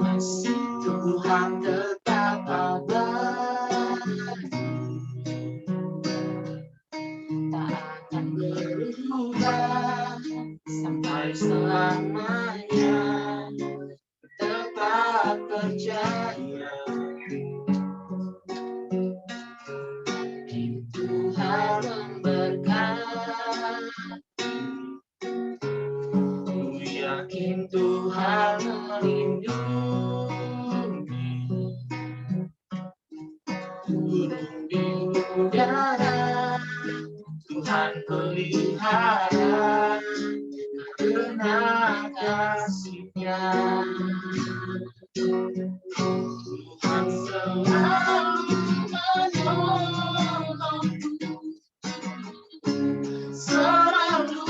Kasih Tuhan tetap abadi, tak akan berubah sampai selamanya. Tetap percaya Tuhan memberkati. Ku yakin Tuhan melindungi, burung di udara Tuhan pelihara karena kasih-Nya. Tuhan selalu menolongku, selalu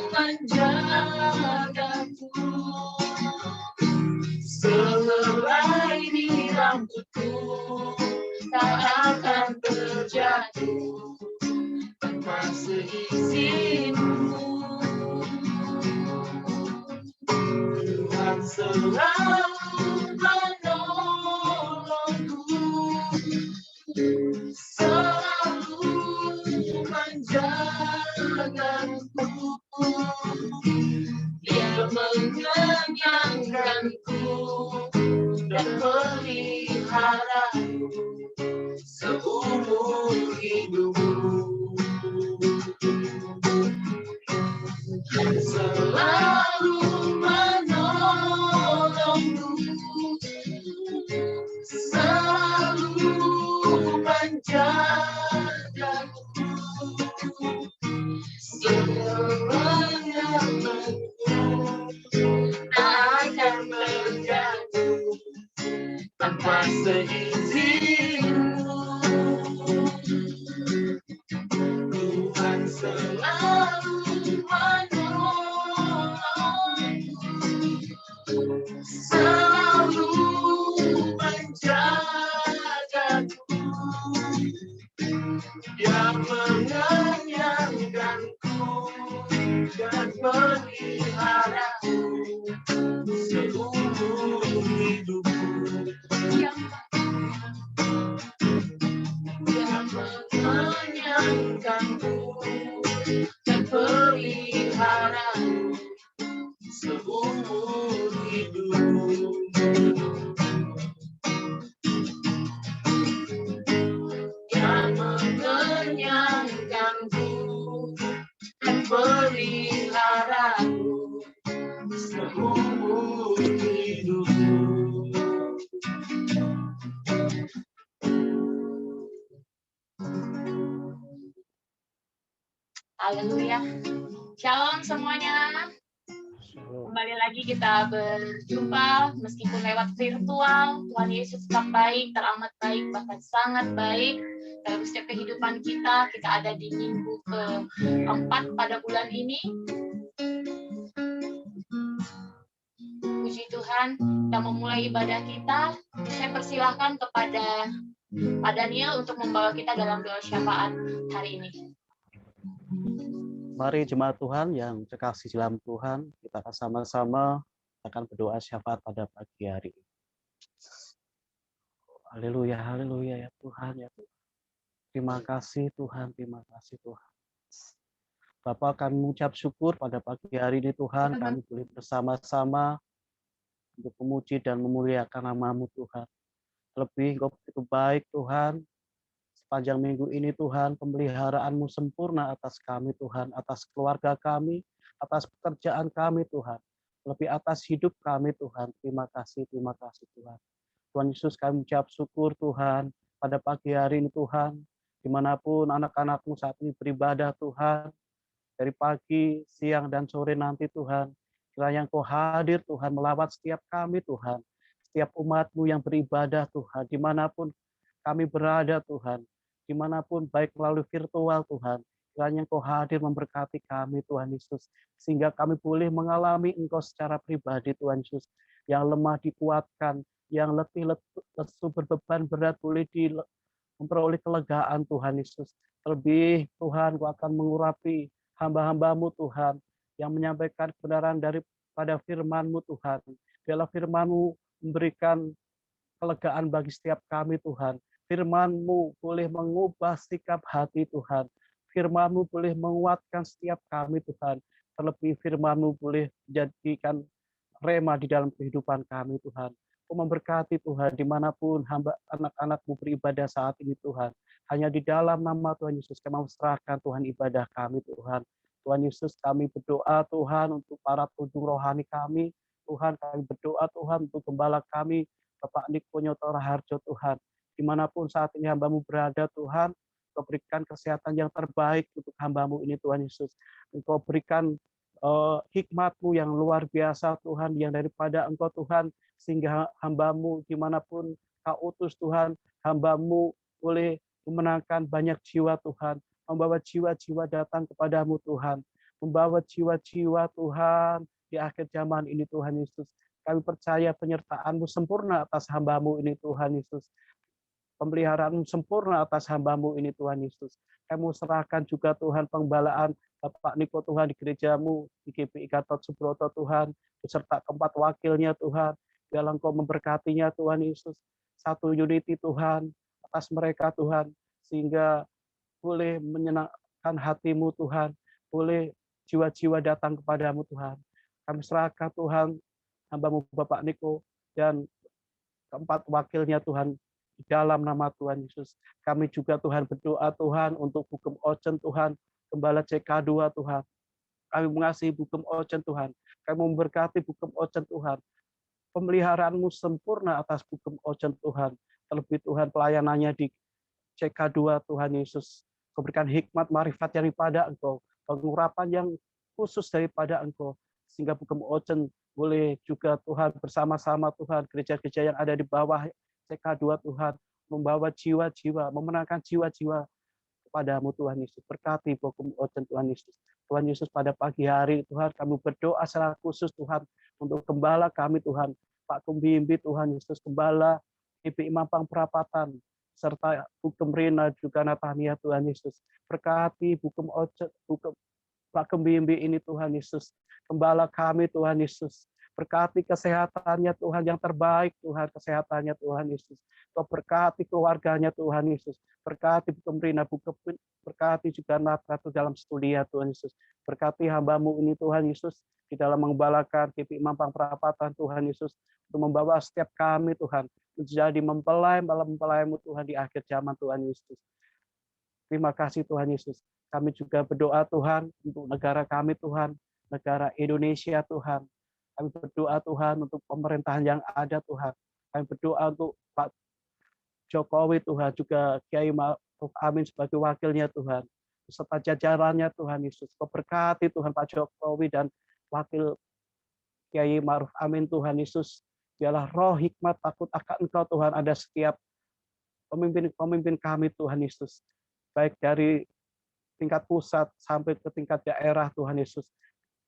menjagaku, sehelai di rambutku tak akan terjatuh tanpa seizinku. Tuhan selalu menolongku, selalu menjagaku, Dia mengenyangkanku dan peliharaku seumur hidupku. Selalu menolongku, selalu menjagaku, selamanya tak akan terjatuh tanpa seizinku. Tuhan selalu menolongku, selalu menjagaku, Dia mengenyangkanku dan peliharaku seumur hidupku. Dia mengenyangkanku dan peliharaku seumur hidupku. Dia mengenyangkanku dan peliharaku seumur hidupku. Haleluya. Shalom semuanya. Kembali lagi kita berjumpa meskipun lewat virtual. Tuhan Yesus tetap baik, teramat baik, bahkan sangat baik dalam setiap kehidupan kita. Kita ada di minggu keempat pada bulan ini. Puji Tuhan, kita memulai ibadah kita. Saya persilahkan kepada Pak Daniel untuk membawa kita dalam doa syafaat hari ini. Mari jemaat Tuhan yang terkasih dalam Tuhan, kita akan sama-sama akan berdoa syafaat pada pagi hari ini. Haleluya, haleluya ya Tuhan, ya Tuhan. Terima kasih Tuhan, terima kasih Tuhan. Bapak, kami mengucap syukur pada pagi hari ini Tuhan, kami boleh bersama-sama untuk memuji dan memuliakan nama-Mu Tuhan. Lebih Engkau begitu baik Tuhan. Sepanjang minggu ini Tuhan, pemeliharaan-Mu sempurna atas kami Tuhan, atas keluarga kami, atas pekerjaan kami Tuhan, lebih atas hidup kami Tuhan. Terima kasih Tuhan. Tuhan Yesus, kami ucap syukur Tuhan, pada pagi hari ini Tuhan, dimanapun anak-anak-Mu saat ini beribadah Tuhan, dari pagi, siang, dan sore nanti Tuhan, kiranya Engkau hadir Tuhan, melawat setiap kami Tuhan, setiap umat-Mu yang beribadah Tuhan, dimanapun kami berada Tuhan, dimanapun baik melalui virtual Tuhan, kiranya Engkau hadir memberkati kami Tuhan Yesus, sehingga kami boleh mengalami Engkau secara pribadi Tuhan Yesus, yang lemah dikuatkan, yang letih lesu berbeban berat boleh memperoleh kelegaan Tuhan Yesus. Terlebih Tuhan, Engkau akan mengurapi hamba-hamba-Mu Tuhan, yang menyampaikan kebenaran daripada firman-Mu Tuhan. Biarlah firman-Mu memberikan kelegaan bagi setiap kami Tuhan. Firman-Mu boleh mengubah sikap hati Tuhan. Firman-Mu boleh menguatkan setiap kami Tuhan. Terlebih firman-Mu boleh menjadikan rema di dalam kehidupan kami Tuhan. Memberkati Tuhan dimanapun hamba anak-anak-Mu beribadah saat ini Tuhan. Hanya di dalam nama Tuhan Yesus kami serahkan Tuhan ibadah kami Tuhan. Tuhan Yesus kami berdoa Tuhan untuk para tujuh rohani kami. Tuhan kami berdoa Tuhan untuk gembala kami Bapak Niko Nyoto Raharjo Tuhan. Dimanapun saat ini hamba-Mu berada Tuhan, Engkau berikan kesehatan yang terbaik untuk hamba-Mu ini Tuhan Yesus. Engkau berikan hikmat-Mu yang luar biasa Tuhan, yang daripada Engkau Tuhan, sehingga hamba-Mu dimanapun Kau utus Tuhan, hamba-Mu boleh memenangkan banyak jiwa Tuhan, membawa jiwa-jiwa datang kepadamu Tuhan, membawa jiwa-jiwa Tuhan di akhir zaman ini Tuhan Yesus. Kami percaya penyertaan-Mu sempurna atas hamba-Mu ini Tuhan Yesus. Pemeliharaan sempurna atas hamba-Mu ini Tuhan Yesus. Kami serahkan juga Tuhan penggembalaan Bapak Niko Tuhan di gereja-Mu, di GPI Gatot Subroto Tuhan, beserta keempat wakilnya Tuhan. Biarlah Engkau memberkatinya Tuhan Yesus. Satu unity Tuhan atas mereka Tuhan, sehingga boleh menyenangkan hati-Mu Tuhan, boleh jiwa-jiwa datang kepadamu Tuhan. Kami serahkan Tuhan hamba-Mu Bapak Niko dan keempat wakilnya Tuhan di dalam nama Tuhan Yesus. Kami juga Tuhan berdoa Tuhan untuk Bukem Ocen Tuhan, Gembala CK2 Tuhan. Kami mengasihi Bukem Ocen Tuhan. Kami memberkati Bukem Ocen Tuhan. Pemeliharaan-Mu sempurna atas Bukem Ocen Tuhan. Terlebih Tuhan pelayanannya di CK2 Tuhan Yesus. Kau berikan hikmat marifat daripada Engkau. Pengurapan yang khusus daripada Engkau. Sehingga Bukem Ocen boleh juga Tuhan bersama-sama Tuhan, gereja-gereja yang ada di bawah CK2 Tuhan, membawa jiwa-jiwa, memenangkan jiwa-jiwa kepadamu Tuhan Yesus. Berkati Bukem Ocen Tuhan Yesus. Tuhan Yesus pada pagi hari Tuhan kami berdoa secara khusus Tuhan untuk gembala kami Tuhan, Pak Kumbimbi Tuhan Yesus, gembala GPI Mampang Perapatan, serta Bukem Rina juga Natania Tuhan Yesus. Berkati Bukem Ocen, Pak Kumbimbi ini Tuhan Yesus. Gembala kami Tuhan Yesus. Berkati kesehatannya Tuhan yang terbaik Tuhan, kesehatannya Tuhan Yesus. Kau berkati keluarganya Tuhan Yesus. Berkati Bukem berkati juga Natratu dalam studia Tuhan Yesus. Berkati hamba-Mu ini Tuhan Yesus di dalam mengembalakan GPI Mampang Perapatan Tuhan Yesus, untuk membawa setiap kami Tuhan menjadi mempelai-mu Tuhan di akhir zaman Tuhan Yesus. Terima kasih Tuhan Yesus. Kami juga berdoa Tuhan untuk negara kami Tuhan, negara Indonesia Tuhan. Kami berdoa Tuhan untuk pemerintahan yang ada Tuhan. Kami berdoa untuk Pak Jokowi Tuhan, juga Kiai Ma'ruf Amin sebagai wakilnya Tuhan. Beserta jajarannya Tuhan Yesus. Kau berkati Tuhan Pak Jokowi dan wakil Kiai Ma'ruf Amin Tuhan Yesus. Biarlah roh hikmat takut akan Engkau Tuhan ada setiap pemimpin kami Tuhan Yesus. Baik dari tingkat pusat sampai ke tingkat daerah Tuhan Yesus.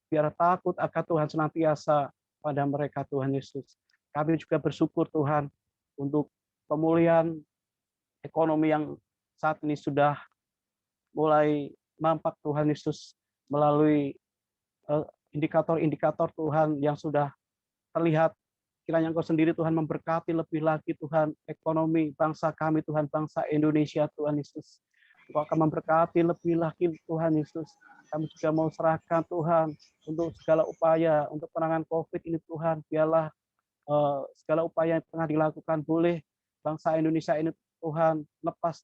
Biar takut akan Tuhan senantiasa pada mereka Tuhan Yesus. Kami juga bersyukur Tuhan untuk pemulihan ekonomi yang saat ini sudah mulai nampak Tuhan Yesus melalui indikator-indikator Tuhan yang sudah terlihat. Kiranya Engkau sendiri Tuhan memberkati lebih lagi Tuhan ekonomi bangsa kami Tuhan, bangsa Indonesia Tuhan Yesus. Engkau akan memberkati lebih lagi Tuhan Yesus. Kami juga mau serahkan Tuhan untuk segala upaya untuk penanganan COVID ini Tuhan. Biarlah segala upaya yang tengah dilakukan boleh bangsa Indonesia ini Tuhan lepas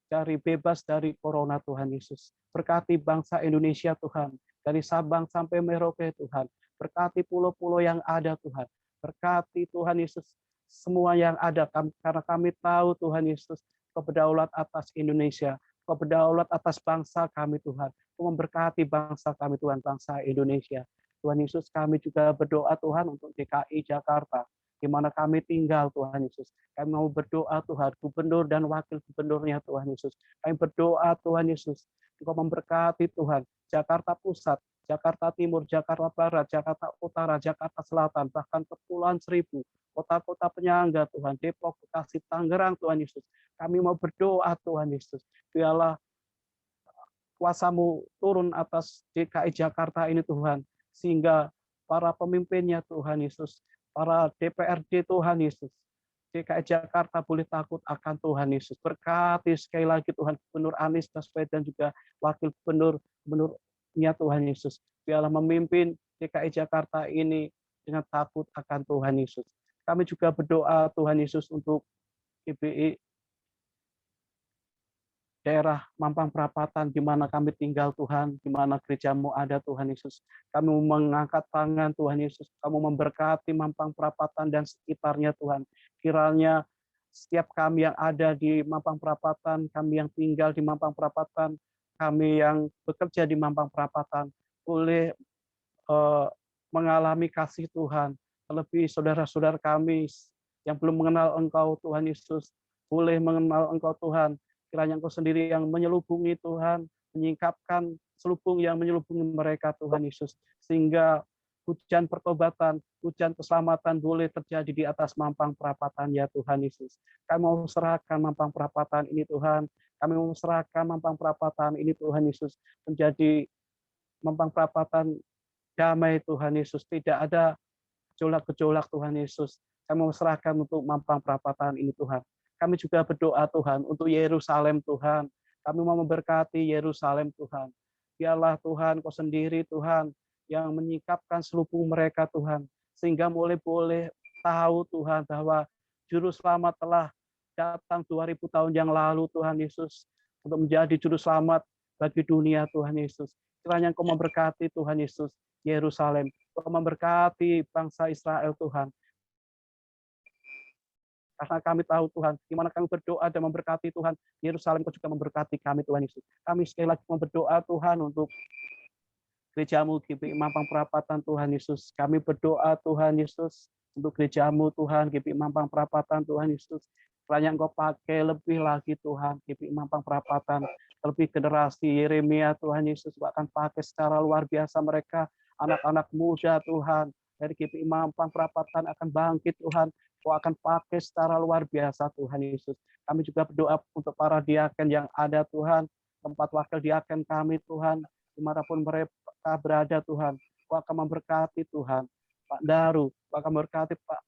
dari bebas dari corona Tuhan Yesus. Berkati bangsa Indonesia Tuhan, dari Sabang sampai Merauke Tuhan. Berkati pulau-pulau yang ada Tuhan. Berkati Tuhan Yesus semua yang ada, karena kami tahu Tuhan Yesus Kau berdaulat atas Indonesia, Kau berdaulat atas bangsa kami Tuhan. Kau memberkati bangsa kami Tuhan, bangsa Indonesia. Tuhan Yesus, kami juga berdoa Tuhan untuk DKI Jakarta, di mana kami tinggal Tuhan Yesus. Kami mau berdoa Tuhan, gubernur dan wakil gubernurnya Tuhan Yesus. Kami berdoa Tuhan Yesus, Engkau memberkati Tuhan, Jakarta Pusat, Jakarta Timur, Jakarta Barat, Jakarta Utara, Jakarta Selatan, bahkan Kepulauan Seribu, kota-kota penyangga Tuhan, Depok, Bekasi, Tangerang Tuhan Yesus. Kami mau berdoa Tuhan Yesus, biarlah kuasa-Mu turun atas DKI Jakarta ini Tuhan, sehingga para pemimpinnya Tuhan Yesus, para DPRD Tuhan Yesus, DKI Jakarta boleh takut akan Tuhan Yesus. Berkati sekali lagi Tuhan Gubernur Anies Baswedan juga Wakil Gubernurnya Tuhan Yesus. Biarlah memimpin DKI Jakarta ini dengan takut akan Tuhan Yesus. Kami juga berdoa Tuhan Yesus untuk GBI daerah Mampang Perapatan di mana kami tinggal Tuhan, di mana gereja-Mu ada Tuhan Yesus. Kami mengangkat tangan Tuhan Yesus, Kamu memberkati Mampang Perapatan dan sekitarnya Tuhan. Kiranya setiap kami yang ada di Mampang Perapatan, kami yang tinggal di Mampang Perapatan, kami yang bekerja di Mampang Perapatan, boleh mengalami kasih Tuhan. Terlebih saudara-saudara kami yang belum mengenal Engkau Tuhan Yesus, boleh mengenal Engkau Tuhan. Kiranya Engkau sendiri yang menyelubungi Tuhan, menyingkapkan selubung yang menyelubungi mereka Tuhan Yesus. Sehingga hujan pertobatan, hujan keselamatan boleh terjadi di atas Mampang Perapatan ya Tuhan Yesus. Kami mau serahkan Mampang Perapatan ini Tuhan. Kami mau serahkan Mampang Perapatan ini Tuhan Yesus. Menjadi Mampang Perapatan damai Tuhan Yesus. Tidak ada gejolak-gejolak Tuhan Yesus. Kami mau serahkan untuk Mampang Perapatan ini Tuhan. Kami juga berdoa Tuhan untuk Yerusalem Tuhan. Kami mau memberkati Yerusalem Tuhan. Biarlah Tuhan Kau sendiri Tuhan yang menyingkapkan selubung mereka Tuhan. Sehingga boleh tahu Tuhan bahwa Juru Selamat telah datang 2000 tahun yang lalu Tuhan Yesus. Untuk menjadi Juru Selamat bagi dunia Tuhan Yesus. Kiranya Engkau memberkati Tuhan Yesus Yerusalem. Kau memberkati bangsa Israel Tuhan. Karena kami tahu Tuhan, di mana kami berdoa dan memberkati Tuhan, Yerusalem Kau juga memberkati kami Tuhan Yesus. Kami sekali lagi mau berdoa Tuhan untuk gereja-Mu GBI Mampang Perapatan Tuhan Yesus. Kami berdoa Tuhan Yesus untuk gereja-Mu Tuhan GBI Mampang Perapatan Tuhan Yesus. Kiranya Engkau pakai lebih lagi Tuhan GBI Mampang Perapatan, lebih generasi Yeremia Tuhan Yesus akan pakai secara luar biasa mereka, anak-anak muda Tuhan dari GBI Mampang Perapatan akan bangkit Tuhan. Kau akan pakai secara luar biasa Tuhan Yesus. Kami juga berdoa untuk para diaken yang ada Tuhan, tempat wakil diaken kami Tuhan, dimanapun mereka berada Tuhan. Kau akan memberkati Tuhan, Pak Daru, Kau akan memberkati Pak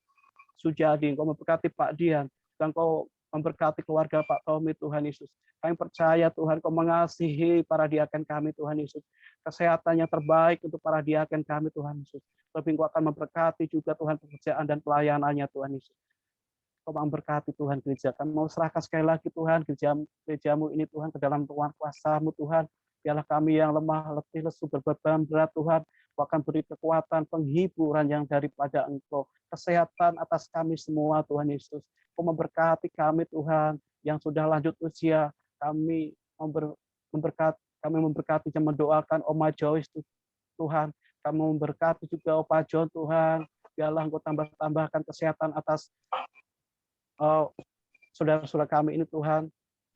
Sujadi, Kau memberkati Pak Dian, dan Kau memberkati keluarga Pak Tommy Tuhan Yesus. Kami percaya Tuhan Kau mengasihi para diaken kami Tuhan Yesus. Kesehatan yang terbaik untuk para diaken kami Tuhan Yesus. Lebih Kau akan memberkati juga Tuhan pekerjaan dan pelayanannya Tuhan Yesus. Kau memberkati Tuhan gereja. Kami mau serahkan sekali lagi Tuhan gereja-Mu ini Tuhan ke dalam tuan kuasa-Mu Tuhan. Biarlah kami yang lemah, letih, lesu, berbeban berat Tuhan. Kau akan beri kekuatan, penghiburan yang daripada Engkau. Kesehatan atas kami semua Tuhan Yesus. Kau memberkati kami Tuhan yang sudah lanjut usia. Kami memberkati dan mendoakan Oma Joyce Tuhan. Kami memberkati juga Opa John Tuhan. Biarlah Engkau tambahkan kesehatan atas saudara-saudara kami ini Tuhan.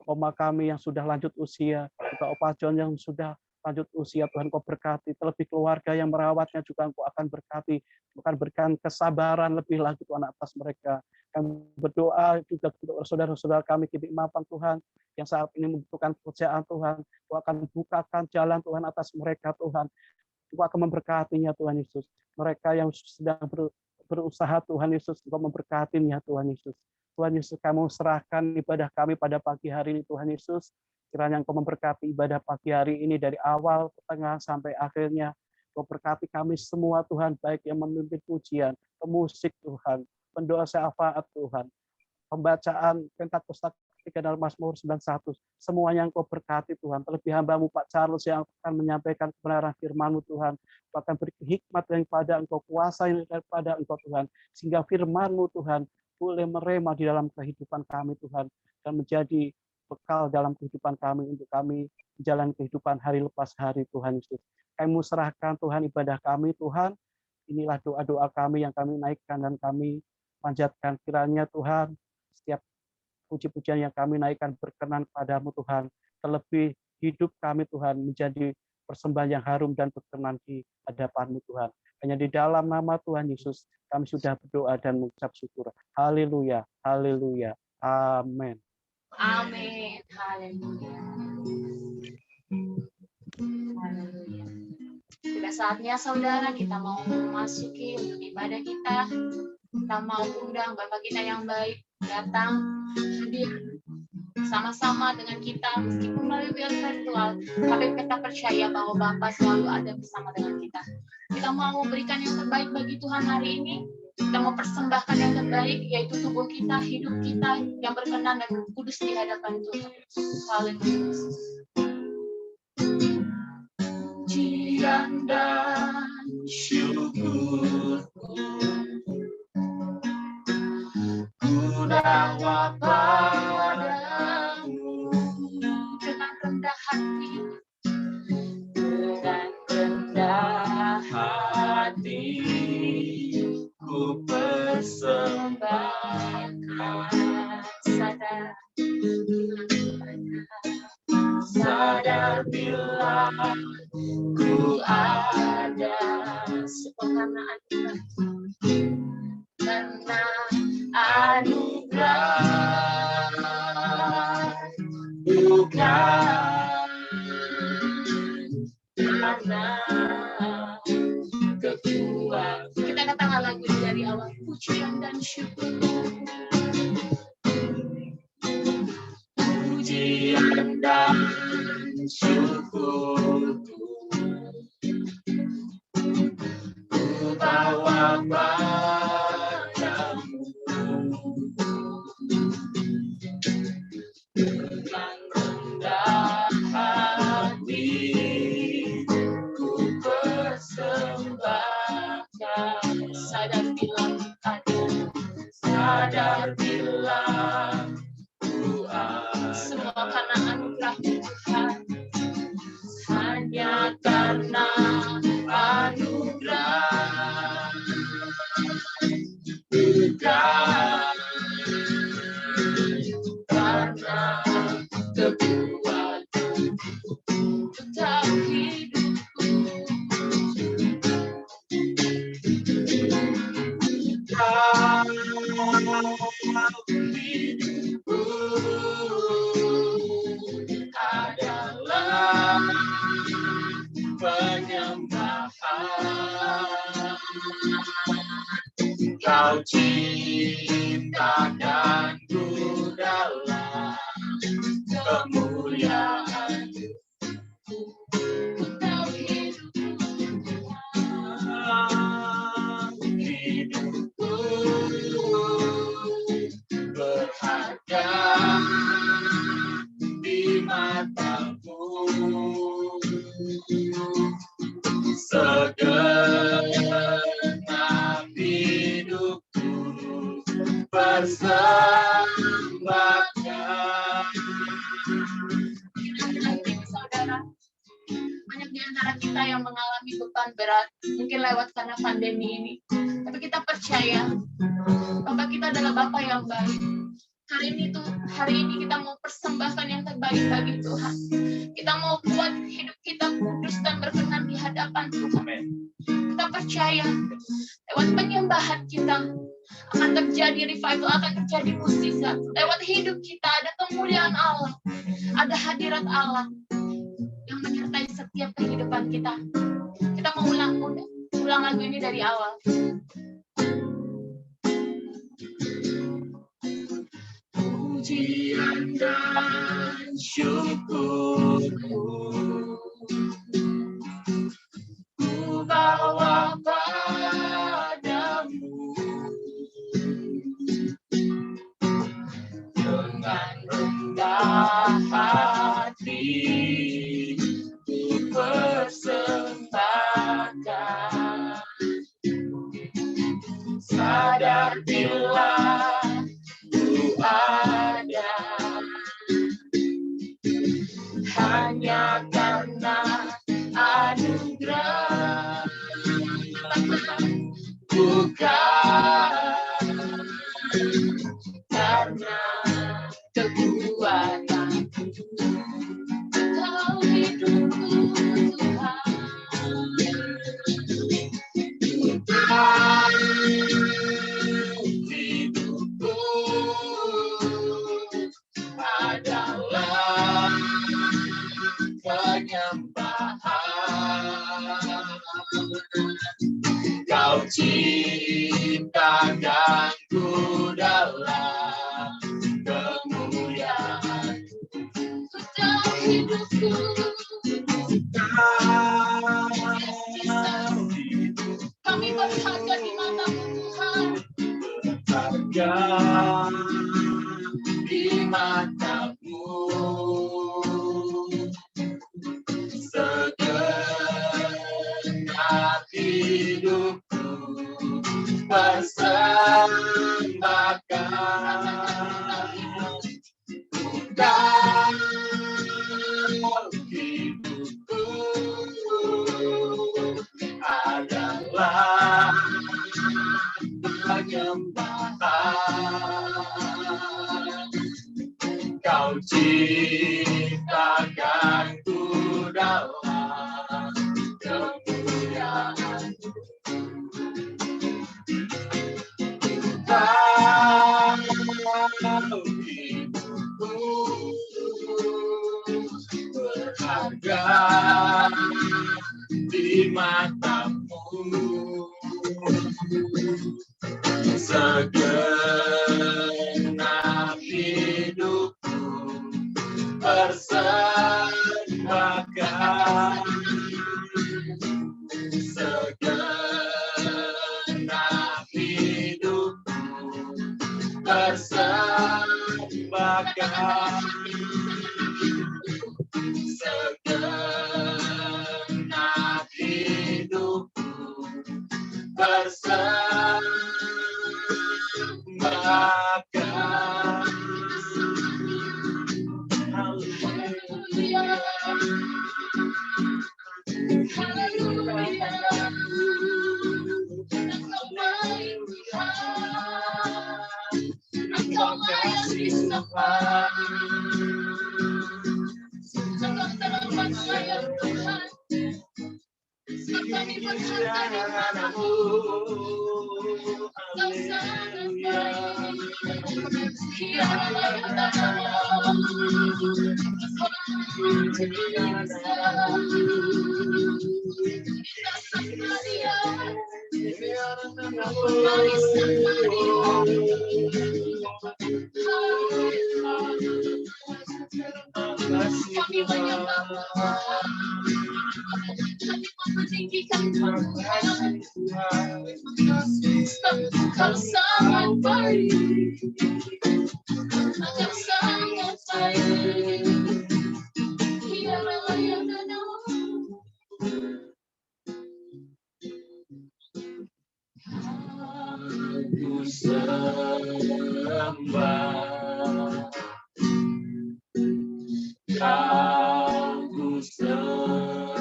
Oma kami yang sudah lanjut usia, juga Opa John yang sudah lanjut usia, Tuhan Kau berkati. Terlebih keluarga yang merawatnya juga Engkau akan berkati. Bukan berikan kesabaran lebih lagi Tuhan atas mereka. Kami berdoa juga untuk saudara-saudara kami GBI Mampang Tuhan, yang saat ini membutuhkan pekerjaan Tuhan. Kau akan bukakan jalan Tuhan atas mereka Tuhan. Engkau akan memberkatinya Tuhan Yesus. Mereka yang sedang berusaha Tuhan Yesus, Engkau memberkatinya Tuhan Yesus. Tuhan Yesus, kami serahkan ibadah kami pada pagi hari ini Tuhan Yesus. Kiranya Engkau memberkati ibadah pagi hari ini dari awal, tengah, sampai akhirnya. Engkau berkati kami semua Tuhan, baik yang memimpin pujian, pemusik Tuhan, pendoa syafaat Tuhan, pembacaan Pentakosta ketika dalam Mazmur 91, semuanya Engkau berkati Tuhan. Terlebih hamba-Mu Pak Charles yang akan menyampaikan kebenaran firman-Mu Tuhan. Engkau akan beri hikmat daripada Engkau, kuasa daripada Engkau Tuhan. Sehingga firman-Mu Tuhan boleh merema di dalam kehidupan kami Tuhan. Dan menjadi bekal dalam kehidupan kami untuk kami menjalani kehidupan hari lepas hari Tuhan Yesus. Kami serahkan Tuhan ibadah kami Tuhan. Inilah doa-doa kami yang kami naikkan dan kami panjatkan kiranya Tuhan. Setiap puji-pujian yang kami naikkan berkenan kepadamu Tuhan. Terlebih hidup kami Tuhan menjadi persembahan yang harum dan berkenan di hadapan-Mu Tuhan. Hanya di dalam nama Tuhan Yesus kami sudah berdoa dan mengucap syukur. Haleluya, haleluya, amin. Amin, haleluya. Haleluya. Sudah saatnya saudara kita mau memasuki untuk ibadah kita. Kita mau undang Bapak kita yang baik datang hadir sama-sama dengan kita meskipun melalui virtual, tapi kita percaya bahwa Bapa selalu ada bersama dengan kita. Kita mau memberikan yang terbaik bagi Tuhan hari ini. Kita mau persembahkan yang terbaik, yaitu tubuh kita, hidup kita yang berkenan dan kudus di hadapan Tuhan. Haleluya. Pujian dan syukur bawa padamu dengan rendah hati, ku persembahkan sadar bila ku ada karena anugerah bukan karena kekuatan. Kita katakan lagu ini dari awal. Pujian dan syukur, pujian dan syukur ku bawa padamu dengan rendah hati, ku persembahkan sadar bila ada, sadar bila ku ada, semua karena anugerah Tuhan, hanya karena anugerah bukan karena kekuatan tetap hidupku. Hidupku adalah penyembahan. Kau ciptakanku dalam kemuliaan. Kau hidupku berharga di matamu. Segenap hidupku persembahkan. Saudara, banyak di antara kita yang mengalami beban berat, mungkin lewat karena pandemi ini. Tapi kita percaya, Bapak kita adalah Bapak yang baik. Hari ini kita mau persembahkan yang terbaik bagi Tuhan. Kita mau buat hidup kita kudus dan berkenan di hadapan Tuhan. Kita percaya, lewat penyembahan kita akan terjadi revival, akan terjadi mukjizat. Lewat hidup kita ada kemuliaan Allah, ada hadirat Allah yang menyertai setiap kehidupan kita. Kita mau ulang lagu ini dari awal. Pujian dan syukurku ku bawa padamu dengan rendah hati, ku persembahkan sadar bila ada hanya karena Kau ciptakanku dalam kemuliaan hidupku. Kami berharga di mata-Mu Tuhan. Berharga di mata-Mu. Segenap hidupku persembahkan. Kau hidupku adalah penyembahan. Kau ciptakanku dalam kemuliaan. Kau hidupku berharga di mata-Mu. Segenap hidupku persembahkan. Segenap hidupku persembahkan. Segenap hidupku persembahkan. Haleluya. Haleluya. Engkau baik Tuhan. Engkau layak disembah. Engkau teramat sayang Tuhan. Sebab kami berharga di mata-Mu. Engkau sangat baik. Ya kami menyembah Tuhan. Kami meninggikan Tuhan. Engkau sangat baik. Engkau sangat baik. Ya Ku sembah, Kau ku sembah,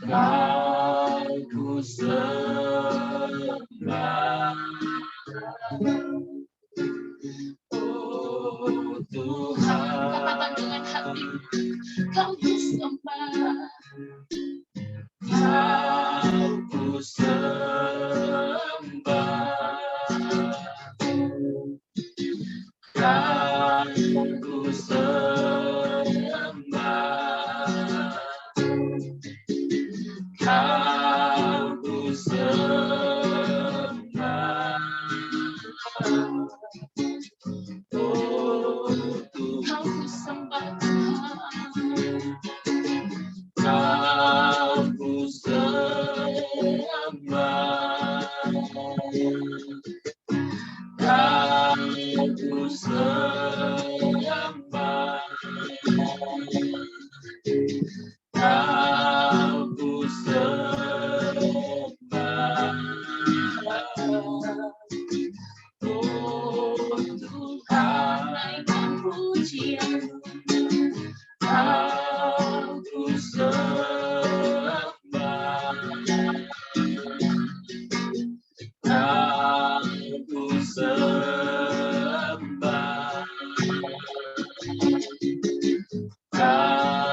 Kau ku sembah. Oh Tuhan, katakan dengan hati, Kau ku sembah. Kau ku sembah, Kau ku sembah, Kau ku sembah. Oh Kau ku sembah Kau ku sembah, Kau ku sembah, Kau ku sembah. Oh Tuhan, naikkan pujian. Kau ku sembah, Kau ku sembah, Kau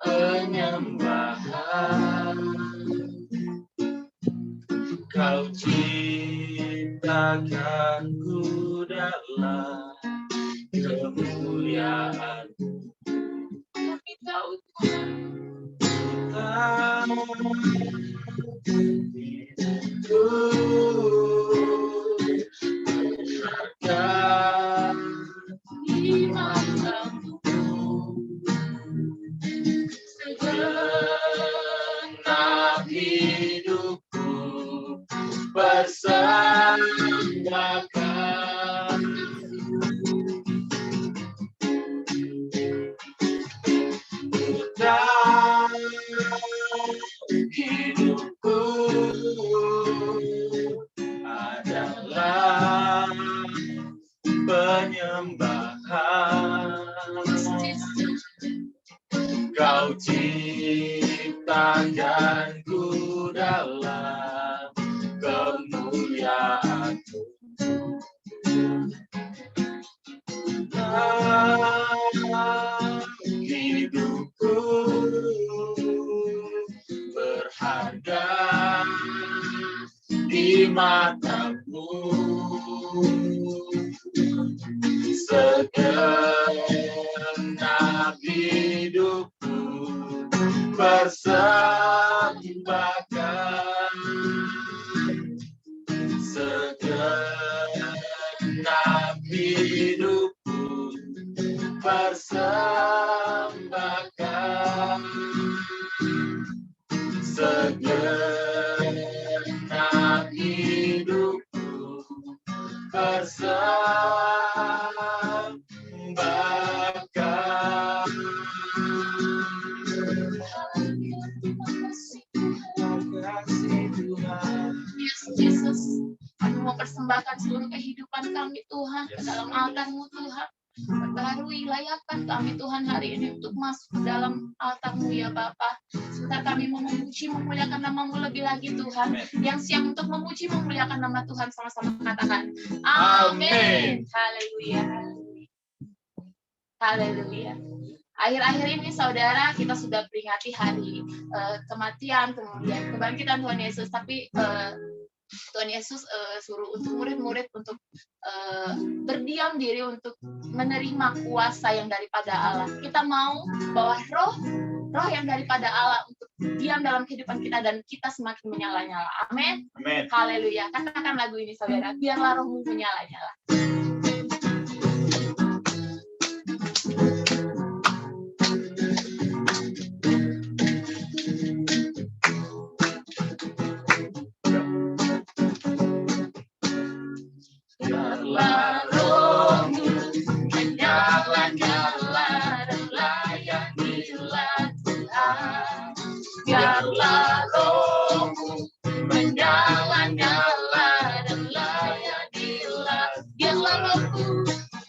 penyembahan. Kau ciptakanku dalam kemuliaan. Kami tahu Tuhan, Hidupku berharga di matamu. Segenap hidupku persembahkan. Hidupku adalah penyembahan. Kau ciptakanku dalam kemuliaan-Mu. Hidupku berharga di mata-Mu. Segenap hidupku persembahkan. Segenap hidupku persembahkan. Segenap hidupku persembahkan. Yesus, kami mau persembahkan seluruh kehidupan kami Tuhan ke dalam altar-Mu Tuhan. Perbarui, layakkan kami Tuhan hari ini untuk masuk ke dalam altar-Mu ya Bapa. Sebentar kami mau memuji, memuliakan nama-Mu lebih lagi Tuhan. Yang siap untuk memuji, memuliakan nama Tuhan, sama-sama katakan amin. Haleluya. Haleluya. Akhir-akhir ini saudara, kita sudah peringati hari kematian, kemudian kebangkitan Tuhan Yesus. Tapi Tuhan Yesus suruh untuk murid-murid untuk berdiam diri untuk menerima kuasa yang daripada Allah. Kita mau bawa roh yang daripada Allah untuk diam dalam kehidupan kita dan kita semakin menyala-nyala. Amin. Amin. Haleluya. Katakan lagu ini saudara, biarlah rohmu menyala-nyala. Biarlah rohmu menyala-nyala dan layanilah Tuhan. Biarlah rohmu menyala-nyala dan layanilah.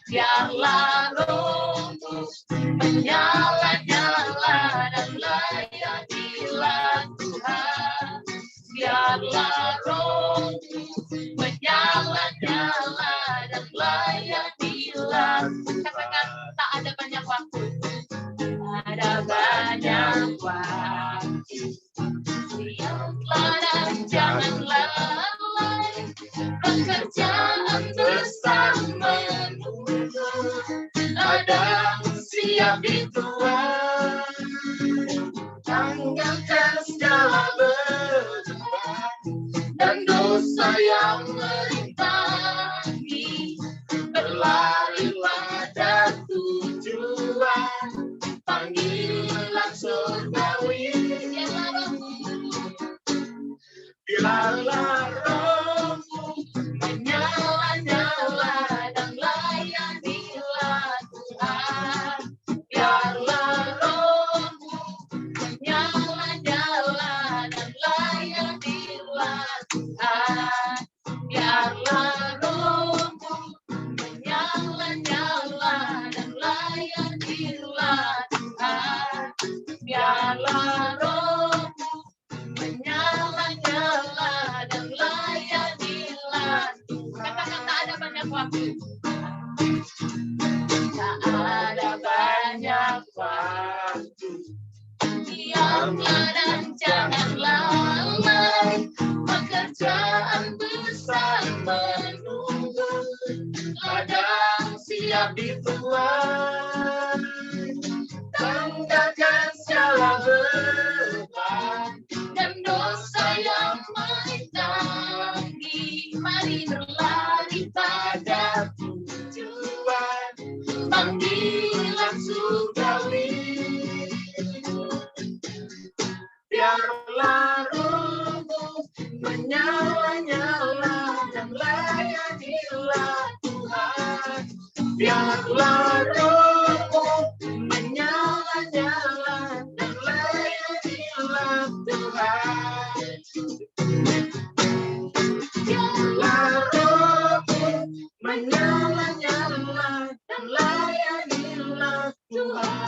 Biarlah rohmu menyala-nyala dan layanilah Tuhan. Biarlah rohmu menyala-nyala dan layanilah. Katakan tak ada banyak waktu. Ada banyak waktu. Lihatlah dan jangan lalai. Pekerjaan besar menunggu. Ladang siap dituai. Tanggalkan segala beban dan dosa yang merintangi. Berlarilah pada tujuan, panggilan surgawi. Biarlah rohmu menyala-nyala dan layanilah Tuhan. Biarlah rohmu menyala-nyala dan layanilah Tuhan. Biarlah rohmu menyala-nyala dan layanilah Tuhan. Biarlah rohmu menyala-nyala dan layanilah Tuhan. Katakan tak ada banyak waktu. Tak ada banyak kerajaan besar menunggu, ladang siap dituai, tanggalkan segala beban dan dosa yang menanggi. Mari berlari pada tujuan, panggilan surgawi. Biarlah rohmu menyala-nyala dan layanilah Tuhan. Biarlah rohmu menyala-nyala dan layanilah Tuhan. Biarlah rohmu menyala-nyala dan layanilah Tuhan.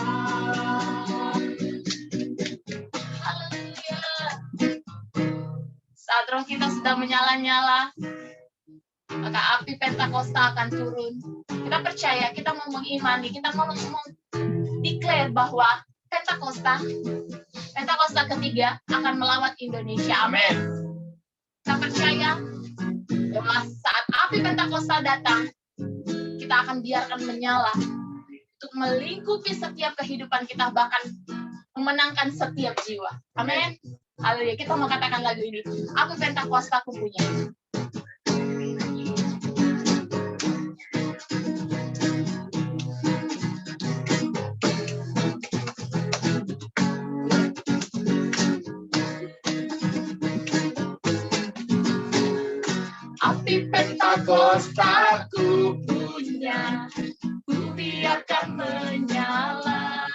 Saat roh kita sedang menyala-nyala, maka api Pentakosta akan turun. Kita percaya, kita mau mengimani, kita mau declare bahwa Pentakosta ketiga akan melawat Indonesia. Amin. Kita percaya bahwa saat api Pentakosta datang, kita akan biarkan menyala untuk melingkupi setiap kehidupan kita, bahkan memenangkan setiap jiwa. Amin. Haleluya. Kita mau katakan lagu ini. Api Pentakosta ku punya. Api Pentakosta ku punya, ku biarkan menyala.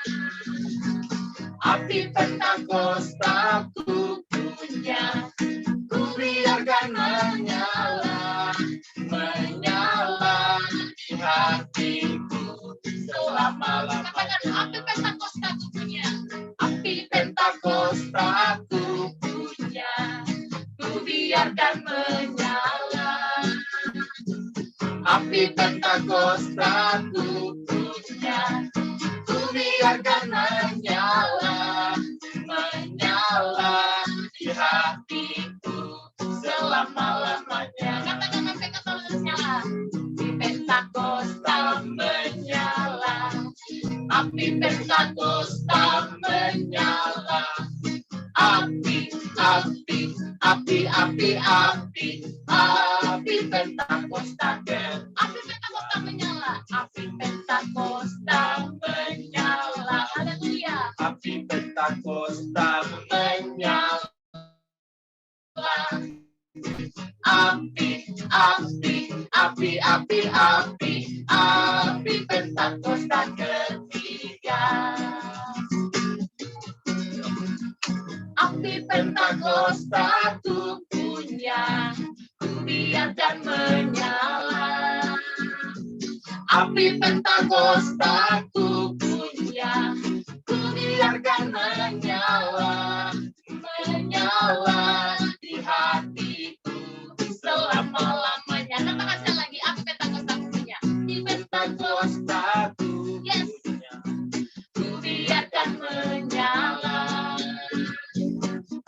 Api Pentakosta ku punya, ku biarkan menyala, menyala di hatiku selama-lamanya. Katakan api Pentakosta ku punya. Api Pentakosta ku punya, ku biarkan menyala. Api Pentakosta ku punya, ku biarkan menyala, menyala di hatiku selama-lamanya. Katakan api Pentakosta nyala. Api Pentakosta menyala, api Pentakosta menyala, api, api, api, api, api, api Pentakosta menyala. Api Pentakosta menyala. Api Pentakosta menyala. Haleluya. Api Pentakosta menyala. Api, api, api, api, api, api Pentakosta ketiga. Api Pentakosta ku punya, ku biarkan menyala. Api Pentakosta ku punya, ku biarkan menyala, menyala di hatiku selama-lamanya. Katakan sekali lagi, api Pentakosta ku punya. Api Pentakosta ku Yes. punya, ku biarkan menyala.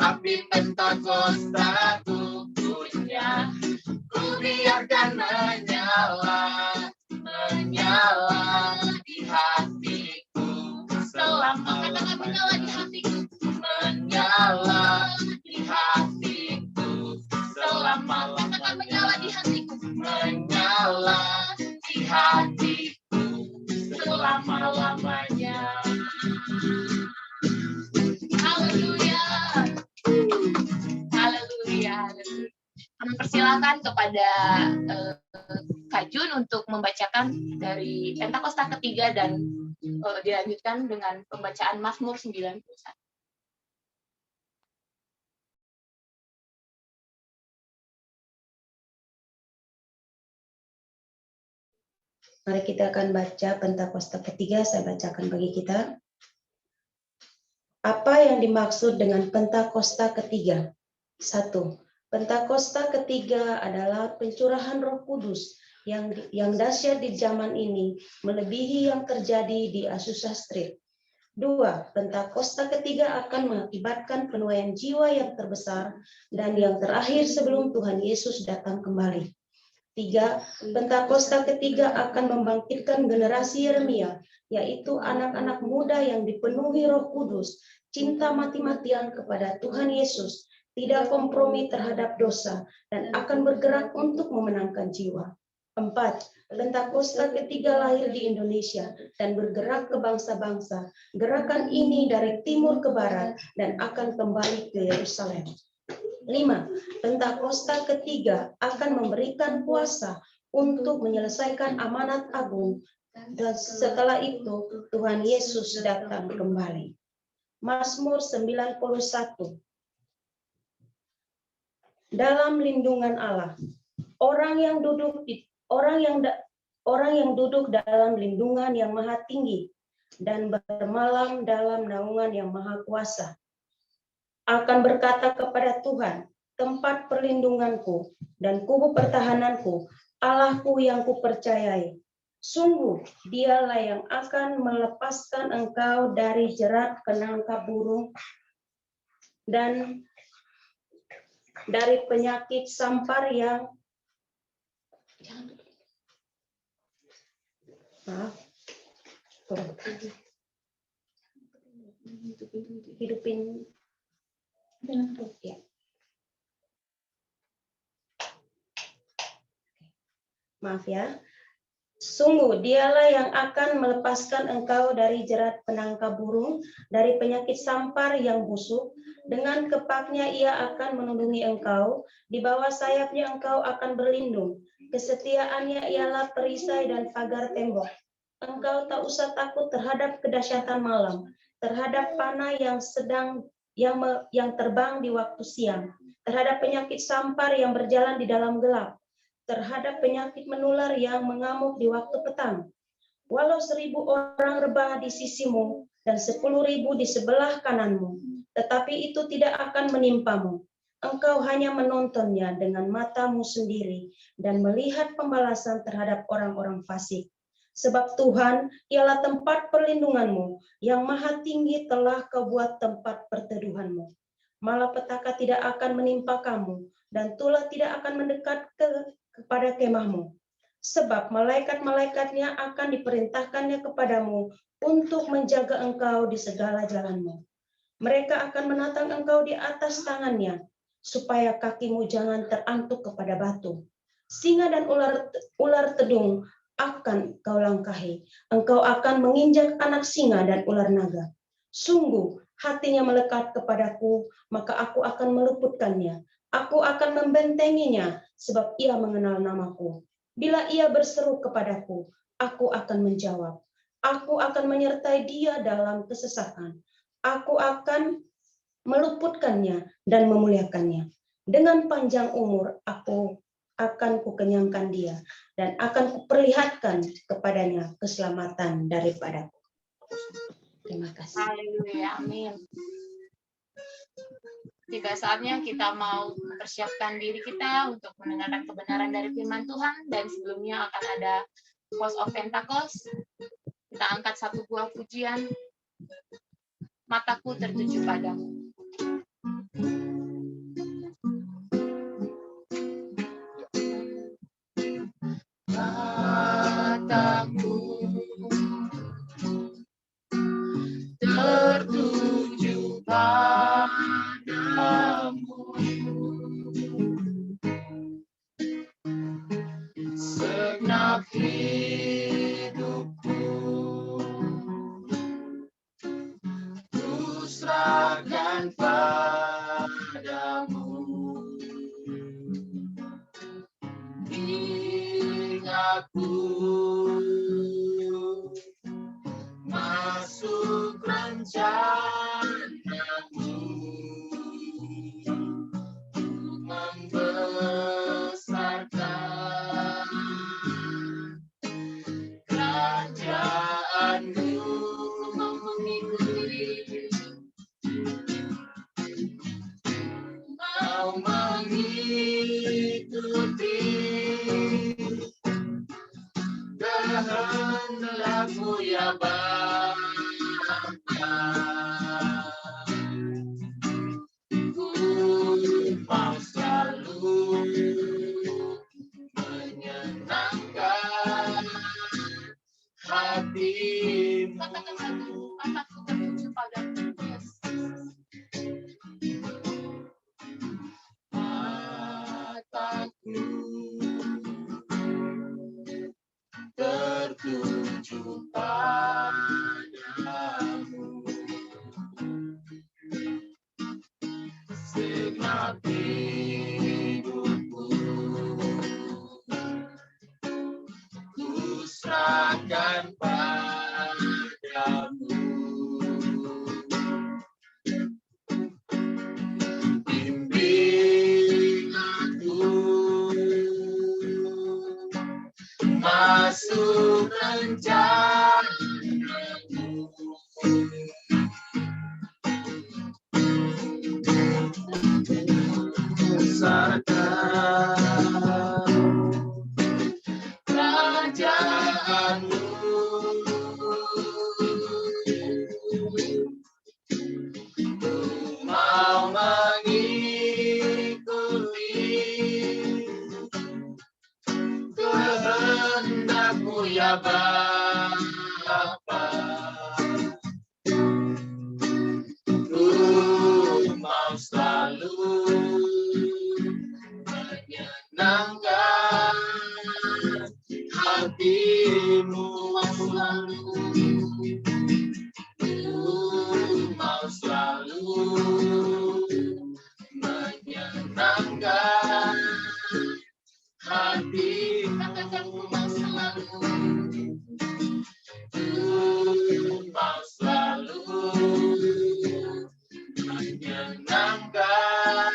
Api Pentakosta ku punya, ku biarkan menyala, menyala di hatiku selama-lamanya. Katakan menyala di hatiku. Menyala di hatiku selama-lamanya. Katakan menyala di hatiku. Menyala di hatiku selama-lamanya. Haleluya. Haleluya. Kami persilakan kepada Kak Jun untuk membacakan dari Pentakosta ketiga dan dilanjutkan dengan pembacaan Mazmur 91. Mari kita akan baca Pentakosta ketiga, saya bacakan bagi kita. Apa yang dimaksud dengan Pentakosta ketiga? 1. Pentakosta ketiga adalah pencurahan Roh Kudus yang dahsyat di zaman ini, melebihi yang terjadi di Azusa Street. 2. Pentakosta ketiga akan mengakibatkan penuaian jiwa yang terbesar dan yang terakhir sebelum Tuhan Yesus datang kembali. 3. Pentakosta ketiga akan membangkitkan generasi Yeremia, yaitu anak-anak muda yang dipenuhi Roh Kudus, cinta mati-matian kepada Tuhan Yesus, tidak kompromi terhadap dosa, dan akan bergerak untuk memenangkan jiwa. 4. Pentakosta ketiga lahir di Indonesia dan bergerak ke bangsa-bangsa. Gerakan ini dari timur ke barat dan akan kembali ke Yerusalem. 5. Pentakosta ketiga akan memberikan kuasa untuk menyelesaikan amanat agung, dan setelah itu Tuhan Yesus datang kembali. Mazmur 91. Dalam lindungan Allah, orang yang duduk dalam lindungan yang maha tinggi dan bermalam dalam naungan yang maha kuasa akan berkata kepada Tuhan, tempat perlindunganku dan kubu pertahananku, Allahku yang kupercayai. Sungguh dialah yang akan melepaskan engkau dari jerat penangkap burung dan dari penyakit sampar yang hidupin ya. Maaf ya. Sungguh dialah yang akan melepaskan engkau dari jerat penangkap burung, dari penyakit sampar yang busuk. Dengan kepaknya ia akan melindungi engkau, di bawah sayapnya engkau akan berlindung. Kesetiaannya ialah perisai dan pagar tembok. Engkau tak usah takut terhadap kedahsyatan malam, terhadap panah yang terbang di waktu siang, terhadap penyakit sampar yang berjalan di dalam gelap, terhadap penyakit menular yang mengamuk di waktu petang. Walau 1000 orang rebah di sisimu dan 10.000 di sebelah kananmu, tetapi itu tidak akan menimpamu. Engkau hanya menontonnya dengan matamu sendiri dan melihat pembalasan terhadap orang-orang fasik. Sebab Tuhan ialah tempat perlindunganmu, yang maha tinggi telah kau buat tempat perteduhanmu. Malapetaka tidak akan menimpa kamu, dan tulah tidak akan mendekat kepada kemahmu. Sebab malaikat-malaikatnya akan diperintahkannya kepadamu untuk menjaga engkau di segala jalanmu. Mereka akan menatang engkau di atas tangannya, supaya kakimu jangan terantuk kepada batu. Singa dan ular tedung akan kau langkahi. Engkau akan menginjak anak singa dan ular naga. Sungguh hatinya melekat kepadaku, maka aku akan meluputkannya. Aku akan membentenginya, sebab ia mengenal namaku. Bila ia berseru kepadaku, aku akan menjawab. Aku akan menyertai dia dalam kesesakan. Aku akan meluputkannya dan memuliakannya. Dengan panjang umur aku akan kukenyangkan dia dan akan kuperlihatkan kepadanya keselamatan daripadaku. Terima kasih. Haleluya, amin. Tiba saatnya kita mau mempersiapkan diri kita untuk mendengarkan kebenaran dari firman Tuhan, dan sebelumnya akan ada Post of Pentecost. Kita angkat satu buah pujian, mataku tertuju padamu. Mataku tertuju padamu, segenap hidupku ku serahkan padamu. Aku masuk rencanamu, membesarkan kerajaanmu, mau mengikuti hatimu. Katakan satu, mataku tertuju padamu. Yes. Mataku tertuju padamu. Segenap hidupku ku serahkan padamu. Bimbing aku masuk rencanamu. Besarkan kerajaanmu. Ku mau mengikuti kehendak-Mu ya Bapa. Ku mau selalu menyenangkan hati-Mu. Ku mau selalu menyenangkan hati. Katakan ku mau selalu. Ku mau selalu menyenangkan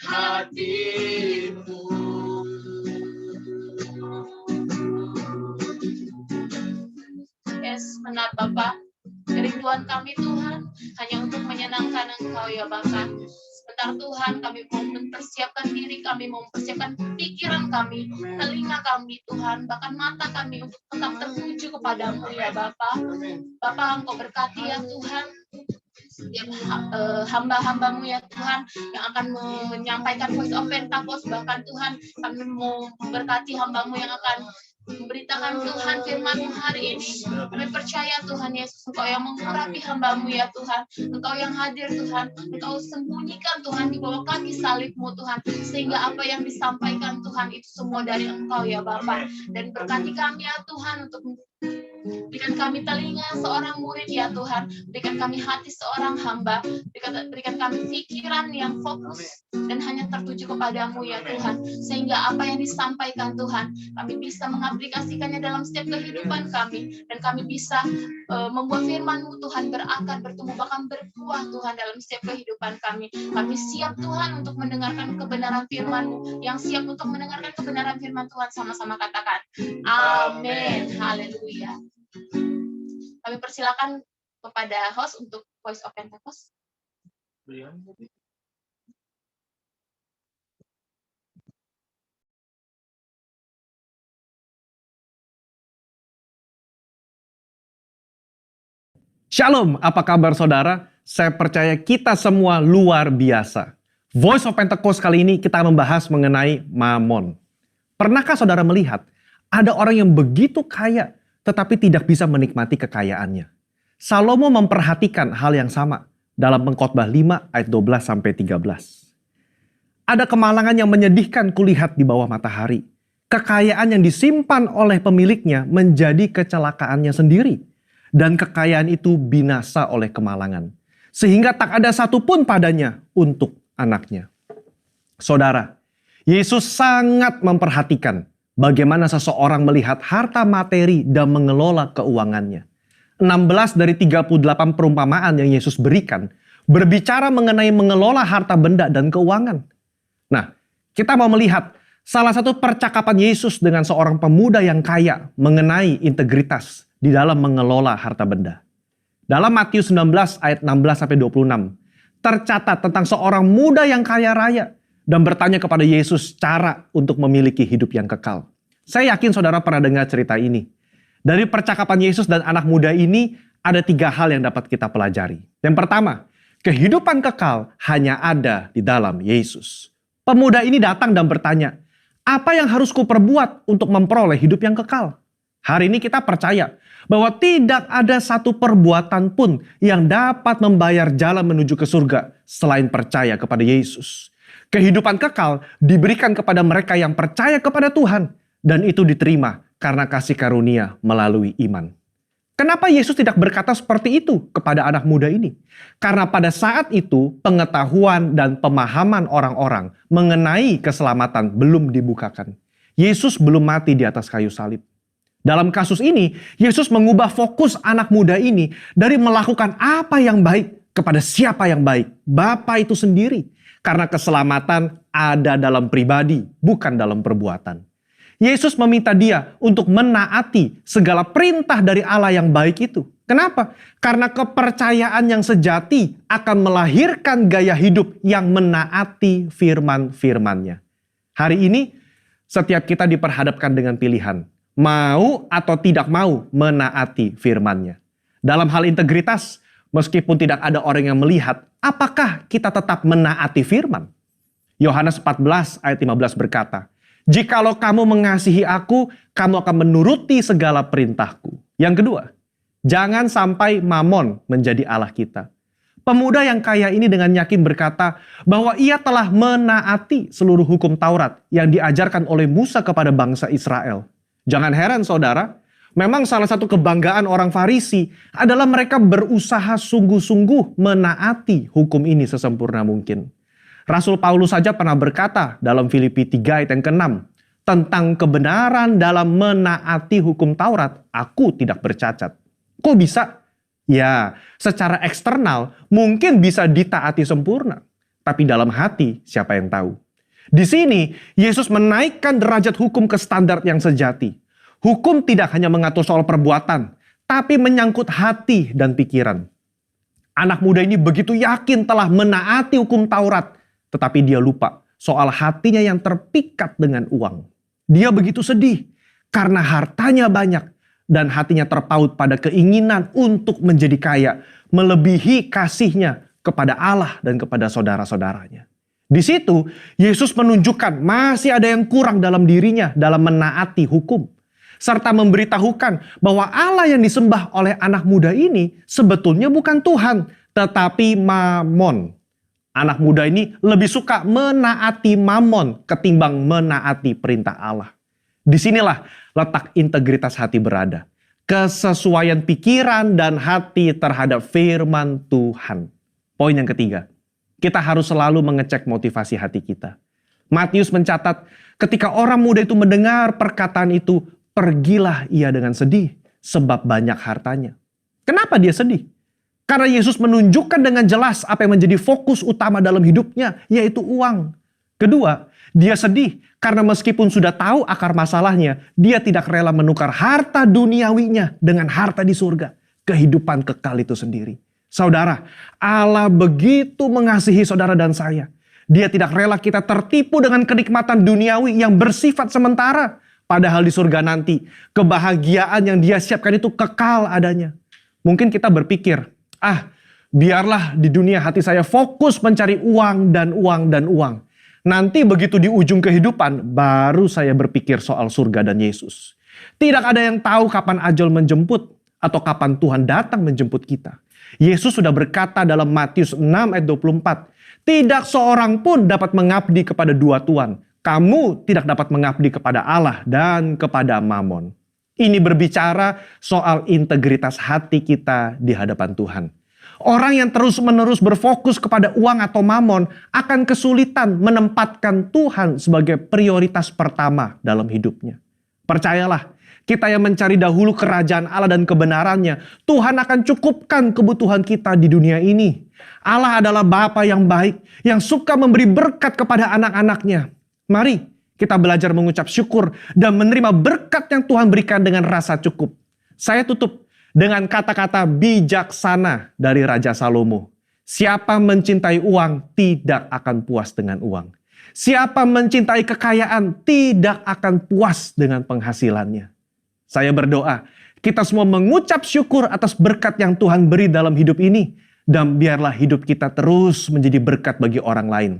hati-Mu. Yes, benar Bapak. Kerinduan kami Tuhan hanya untuk menyenangkan Engkau ya Bapa. Sebentar Tuhan, kami mau mempersiapkan diri, kami mau mempersiapkan pikiran kami, telinga kami Tuhan, bahkan mata kami untuk tetap tertuju kepadamu ya Bapa. Bapa, Engkau berkati ya Tuhan setiap hamba-hambamu ya Tuhan yang akan menyampaikan Voice of Pentecost, bahkan Tuhan kami mau berkati hambamu yang akan memberitakan Tuhan firman-Mu hari ini. Kami percaya Tuhan Yesus, Engkau yang mengurapi hamba-Mu ya Tuhan. Engkau yang hadir Tuhan. Engkau sembunyikan Tuhan di bawah kaki salib-Mu Tuhan. Sehingga apa yang disampaikan Tuhan itu semua dari Engkau ya Bapa. Dan berkati kami ya Tuhan untuk berikan kami telinga seorang murid ya Tuhan. Berikan kami hati seorang hamba. Berikan kami pikiran yang fokus dan hanya tertuju kepadamu ya Tuhan. Sehingga apa yang disampaikan Tuhan, kami bisa mengaplikasikannya dalam setiap kehidupan kami. Dan kami bisa membuat firman-Mu Tuhan berakar, bertumbuh, bahkan berbuah Tuhan dalam setiap kehidupan kami. Kami siap Tuhan untuk mendengarkan kebenaran firman-Mu. Yang siap untuk mendengarkan kebenaran firman Tuhan, sama-sama katakan amin. Haleluya. Kami persilakan kepada host untuk Voice of Pentecost. Shalom, apa kabar saudara? Saya percaya kita semua luar biasa. Voice of Pentecost kali ini kita membahas mengenai Mamon. Pernahkah saudara melihat ada orang yang begitu kaya tetapi tidak bisa menikmati kekayaannya? Salomo memperhatikan hal yang sama dalam Pengkhotbah 5 ayat 12-13. Ada kemalangan yang menyedihkan kulihat di bawah matahari. Kekayaan yang disimpan oleh pemiliknya menjadi kecelakaannya sendiri. Dan kekayaan itu binasa oleh kemalangan. Sehingga tak ada satupun padanya untuk anaknya. Saudara, Yesus sangat memperhatikan bagaimana seseorang melihat harta materi dan mengelola keuangannya. 16 dari 38 perumpamaan yang Yesus berikan berbicara mengenai mengelola harta benda dan keuangan. Nah, kita mau melihat salah satu percakapan Yesus dengan seorang pemuda yang kaya mengenai integritas di dalam mengelola harta benda. Dalam Matius 19 ayat 16-26, tercatat tentang seorang muda yang kaya raya dan bertanya kepada Yesus cara untuk memiliki hidup yang kekal. Saya yakin saudara pernah dengar cerita ini. Dari percakapan Yesus dan anak muda ini, ada 3 hal yang dapat kita pelajari. Yang pertama, kehidupan kekal hanya ada di dalam Yesus. Pemuda ini datang dan bertanya, apa yang harus kuperbuat untuk memperoleh hidup yang kekal? Hari ini kita percaya bahwa tidak ada satu perbuatan pun yang dapat membayar jalan menuju ke surga selain percaya kepada Yesus. Kehidupan kekal diberikan kepada mereka yang percaya kepada Tuhan, dan itu diterima karena kasih karunia melalui iman. Kenapa Yesus tidak berkata seperti itu kepada anak muda ini? Karena pada saat itu pengetahuan dan pemahaman orang-orang mengenai keselamatan belum dibukakan. Yesus belum mati di atas kayu salib. Dalam kasus ini, Yesus mengubah fokus anak muda ini dari melakukan apa yang baik kepada siapa yang baik, Bapa itu sendiri. Karena keselamatan ada dalam pribadi, bukan dalam perbuatan. Yesus meminta dia untuk menaati segala perintah dari Allah yang baik itu. Kenapa? Karena kepercayaan yang sejati akan melahirkan gaya hidup yang menaati firman-firman-Nya. Hari ini, setiap kita diperhadapkan dengan pilihan. Mau atau tidak mau menaati firman-Nya. Dalam hal integritas, meskipun tidak ada orang yang melihat, apakah kita tetap menaati firman? Yohanes 14 ayat 15 berkata, "Jikalau kamu mengasihi aku, kamu akan menuruti segala perintahku." Yang kedua, jangan sampai mamon menjadi Allah kita. Pemuda yang kaya ini dengan yakin berkata bahwa ia telah menaati seluruh hukum Taurat yang diajarkan oleh Musa kepada bangsa Israel. Jangan heran saudara, memang salah satu kebanggaan orang Farisi adalah mereka berusaha sungguh-sungguh menaati hukum ini sesempurna mungkin. Rasul Paulus saja pernah berkata dalam Filipi 3 ayat yang ke-6, tentang kebenaran dalam menaati hukum Taurat, aku tidak bercacat. Kok bisa? Ya, secara eksternal mungkin bisa ditaati sempurna. Tapi dalam hati, siapa yang tahu? Di sini, Yesus menaikkan derajat hukum ke standar yang sejati. Hukum tidak hanya mengatur soal perbuatan, tapi menyangkut hati dan pikiran. Anak muda ini begitu yakin telah menaati hukum Taurat, tetapi dia lupa soal hatinya yang terpikat dengan uang. Dia begitu sedih karena hartanya banyak dan hatinya terpaut pada keinginan untuk menjadi kaya, melebihi kasihnya kepada Allah dan kepada saudara-saudaranya. Di situ, Yesus menunjukkan masih ada yang kurang dalam dirinya dalam menaati hukum. Serta memberitahukan bahwa Allah yang disembah oleh anak muda ini sebetulnya bukan Tuhan, tetapi Mamon. Anak muda ini lebih suka menaati mamon ketimbang menaati perintah Allah. Disinilah letak integritas hati berada. Kesesuaian pikiran dan hati terhadap firman Tuhan. Poin yang ketiga, kita harus selalu mengecek motivasi hati kita. Matius mencatat, ketika orang muda itu mendengar perkataan itu, pergilah ia dengan sedih sebab banyak hartanya. Kenapa dia sedih? Karena Yesus menunjukkan dengan jelas apa yang menjadi fokus utama dalam hidupnya, yaitu uang. Kedua, dia sedih karena meskipun sudah tahu akar masalahnya, dia tidak rela menukar harta duniawinya dengan harta di surga. Kehidupan kekal itu sendiri. Saudara, Allah begitu mengasihi saudara dan saya. Dia tidak rela kita tertipu dengan kenikmatan duniawi yang bersifat sementara. Padahal di surga nanti, kebahagiaan yang dia siapkan itu kekal adanya. Mungkin kita berpikir, biarlah di dunia hati saya fokus mencari uang dan uang dan uang. Nanti begitu di ujung kehidupan, baru saya berpikir soal surga dan Yesus. Tidak ada yang tahu kapan ajal menjemput atau kapan Tuhan datang menjemput kita. Yesus sudah berkata dalam Matius 6 ayat 24, tidak seorang pun dapat mengabdi kepada dua tuan. Kamu tidak dapat mengabdi kepada Allah dan kepada Mamon. Ini berbicara soal integritas hati kita di hadapan Tuhan. Orang yang terus-menerus berfokus kepada uang atau mamon akan kesulitan menempatkan Tuhan sebagai prioritas pertama dalam hidupnya. Percayalah, kita yang mencari dahulu kerajaan Allah dan kebenarannya, Tuhan akan cukupkan kebutuhan kita di dunia ini. Allah adalah Bapa yang baik, yang suka memberi berkat kepada anak-anaknya. Mari kita belajar mengucap syukur dan menerima berkat yang Tuhan berikan dengan rasa cukup. Saya tutup dengan kata-kata bijaksana dari Raja Salomo. Siapa mencintai uang tidak akan puas dengan uang. Siapa mencintai kekayaan tidak akan puas dengan penghasilannya. Saya berdoa, kita semua mengucap syukur atas berkat yang Tuhan beri dalam hidup ini. Dan biarlah hidup kita terus menjadi berkat bagi orang lain.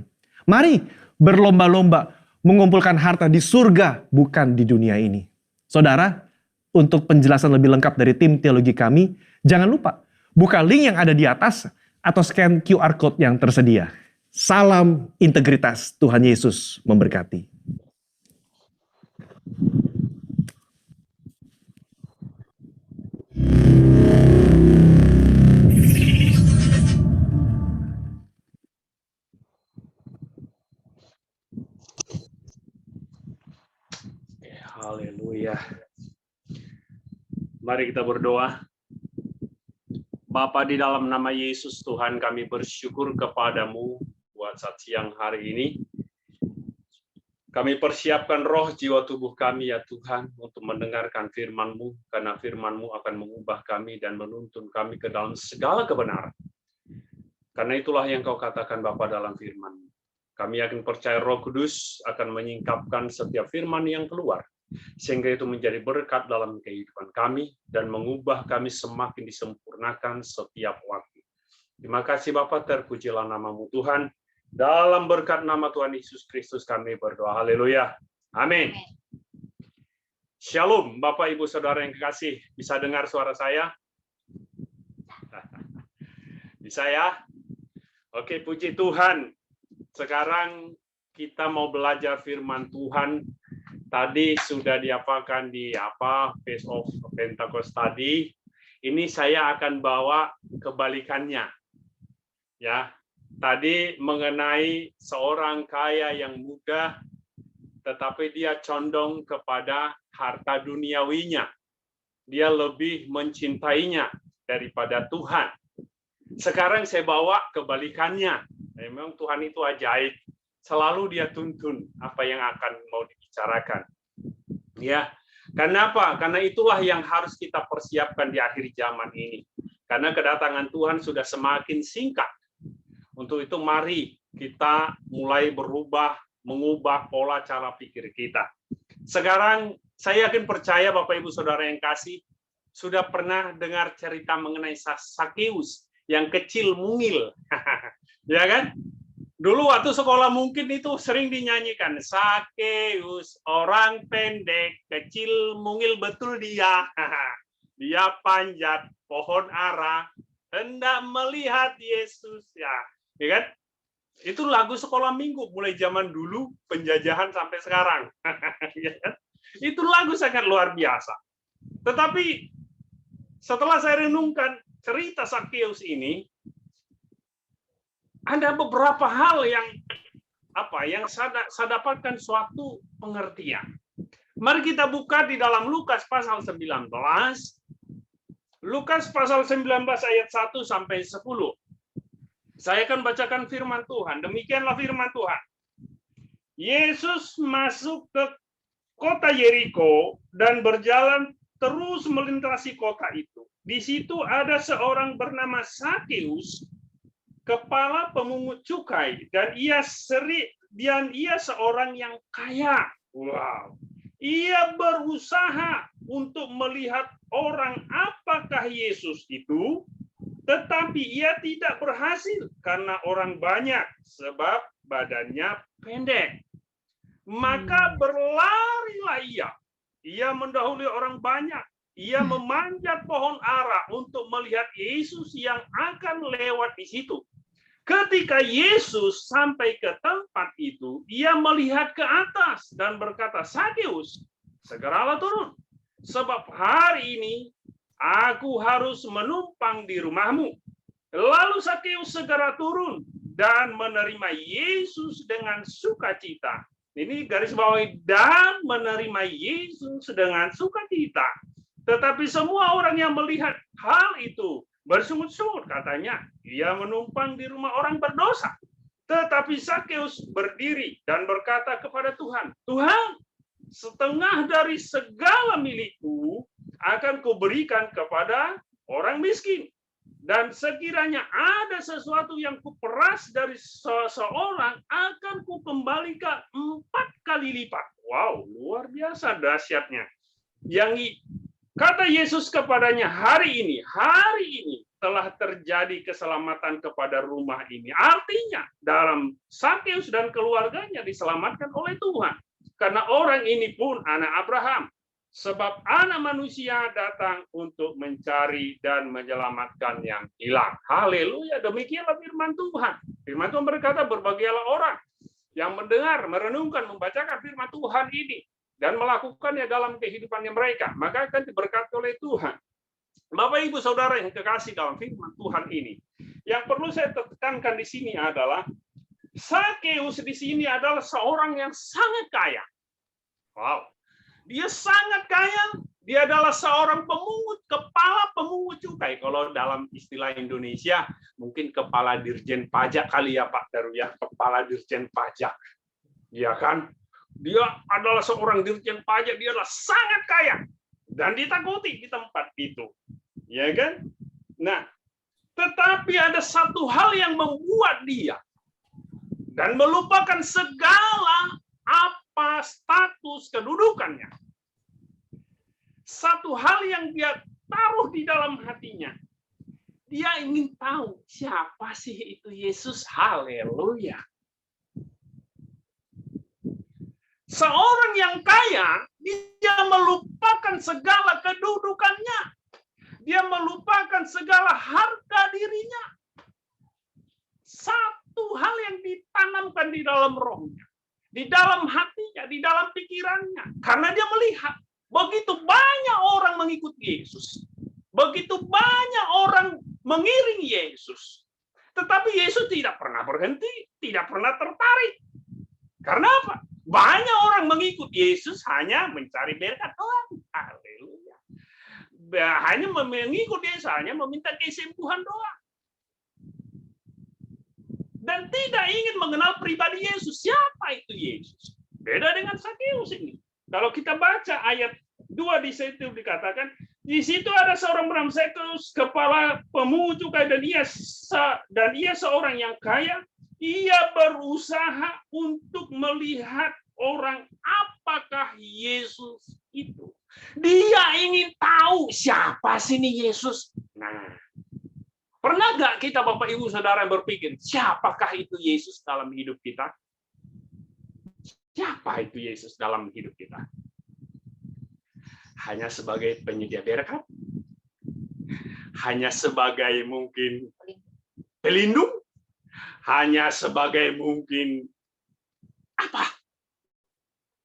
Mari berlomba-lomba mengumpulkan harta di surga, bukan di dunia ini. Saudara, untuk penjelasan lebih lengkap dari tim teologi kami, jangan lupa buka link yang ada di atas atau scan QR Code yang tersedia. Salam integritas, Tuhan Yesus memberkati. Haleluya. Mari kita berdoa. Bapa, di dalam nama Yesus Tuhan, kami bersyukur kepadamu buat saat siang hari ini. Kami persiapkan roh, jiwa, tubuh kami ya Tuhan untuk mendengarkan firman-Mu, karena firman-Mu akan mengubah kami dan menuntun kami ke dalam segala kebenaran. Karena itulah yang Kau katakan Bapa dalam firman-Mu. Kami yakin percaya Roh Kudus akan menyingkapkan setiap firman yang keluar, sehingga itu menjadi berkat dalam kehidupan kami dan mengubah kami semakin disempurnakan setiap waktu. Terima kasih Bapa, terpujilah nama-Mu Tuhan. Dalam berkat nama Tuhan Yesus Kristus kami berdoa. Haleluya. Amin. Shalom, Bapak, Ibu, Saudara yang kekasih. Bisa dengar suara saya? Bisa ya? Oke, puji Tuhan. Sekarang kita mau belajar firman Tuhan. Tadi sudah diapakan di Feast of Pentecost tadi. Ini saya akan bawa kebalikannya. Ya. Tadi mengenai seorang kaya yang muda, tetapi dia condong kepada harta duniawinya. Dia lebih mencintainya daripada Tuhan. Sekarang saya bawa kebalikannya. Memang Tuhan itu ajaib. Selalu dia tuntun apa yang akan mau dibicarakan. Ya, kenapa? Karena itulah yang harus kita persiapkan di akhir zaman ini. Karena kedatangan Tuhan sudah semakin singkat. Untuk itu mari kita mulai berubah, mengubah pola cara pikir kita. Sekarang saya yakin percaya Bapak Ibu Saudara yang kasih, sudah pernah dengar cerita mengenai Sakeus yang kecil mungil. Ya kan? Dulu waktu sekolah mungkin itu sering dinyanyikan, Sakeus, orang pendek, kecil mungil betul dia. Dia panjat pohon ara, hendak melihat Yesus. Ya kan? Itu lagu sekolah minggu mulai zaman dulu penjajahan sampai sekarang. Itu lagu sangat luar biasa. Tetapi setelah saya renungkan cerita Sakeus ini, ada beberapa hal yang saya dapatkan suatu pengertian. Mari kita buka di dalam Lukas pasal 19. Lukas pasal 19 ayat 1 sampai 10. Saya akan bacakan firman Tuhan. Demikianlah firman Tuhan. Yesus masuk ke kota Yeriko dan berjalan terus melintasi kota itu. Di situ ada seorang bernama Sakeus, kepala pemungut cukai, dan ia seorang yang kaya. Wow. Ia berusaha untuk melihat orang apakah Yesus itu, tetapi ia tidak berhasil karena orang banyak, sebab badannya pendek. Maka berlarilah ia. Ia mendahului orang banyak. Ia memanjat pohon ara untuk melihat Yesus yang akan lewat di situ. Ketika Yesus sampai ke tempat itu, ia melihat ke atas dan berkata, Sakeus, segeralah turun. Sebab hari ini aku harus menumpang di rumahmu. Lalu Sakeus segera turun dan menerima Yesus dengan sukacita. Ini garis bawahi, dan menerima Yesus dengan sukacita. Tetapi semua orang yang melihat hal itu bersungut-sungut, katanya, ia menumpang di rumah orang berdosa. Tetapi Sakeus berdiri dan berkata kepada Tuhan, Tuhan, setengah dari segala milikku akan kuberikan kepada orang miskin. Dan sekiranya ada sesuatu yang kuperas dari seseorang, akan kukembalikan 4 kali lipat. Wow, luar biasa dahsyatnya. Yang kata Yesus kepadanya, hari ini telah terjadi keselamatan kepada rumah ini. Artinya, dalam Sakeus dan keluarganya diselamatkan oleh Tuhan. Karena orang ini pun anak Abraham. Sebab Anak Manusia datang untuk mencari dan menyelamatkan yang hilang. Haleluya, demikianlah firman Tuhan. Firman Tuhan berkata, berbahagialah orang yang mendengar, merenungkan, membacakan firman Tuhan ini dan melakukannya dalam kehidupannya mereka, maka akan diberkati oleh Tuhan. Bapak, Ibu, Saudara yang kekasih dalam firman Tuhan ini, yang perlu saya tekankan di sini adalah Sakeus di sini adalah seorang yang sangat kaya. Wow. Dia sangat kaya, dia adalah seorang pemungut, kepala pemungut cukai. Kalau dalam istilah Indonesia, mungkin kepala dirjen pajak kali ya Pak Daru ya, kepala dirjen pajak. Ya kan? Dia adalah seorang dirjen pajak, dia adalah sangat kaya dan ditakuti di tempat itu. Ya kan? Nah, tetapi ada satu hal yang membuat dia dan melupakan segala apa status kedudukannya. Satu hal yang dia taruh di dalam hatinya. Dia ingin tahu siapa sih itu Yesus. Haleluya. Seorang yang kaya, dia melupakan segala kedudukannya. Dia melupakan segala harga dirinya. Satu hal yang ditanamkan di dalam rohnya, di dalam hatinya, di dalam pikirannya. Karena dia melihat begitu banyak orang mengikuti Yesus. Begitu banyak orang mengiring Yesus. Tetapi Yesus tidak pernah berhenti, tidak pernah tertarik. Karena apa? Banyak orang mengikuti Yesus hanya mencari berkat doang. Haleluya. Hanya mengikuti Yesus, hanya meminta kesembuhan doang. Dan tidak ingin mengenal pribadi Yesus. Siapa itu Yesus? Beda dengan Sakeus ini. Kalau kita baca ayat 2 di situ dikatakan, di situ ada seorang bernama Sakeus, kepala pemungut cukai, dan ia seorang yang kaya. Ia berusaha untuk melihat orang apakah Yesus itu. Dia ingin tahu siapa sih ini Yesus. Nah, pernah nggak kita Bapak Ibu Saudara berpikir, siapakah itu Yesus dalam hidup kita? Siapa itu Yesus dalam hidup kita? Hanya sebagai penyedia berkat? Hanya sebagai mungkin pelindung? Hanya sebagai mungkin apa?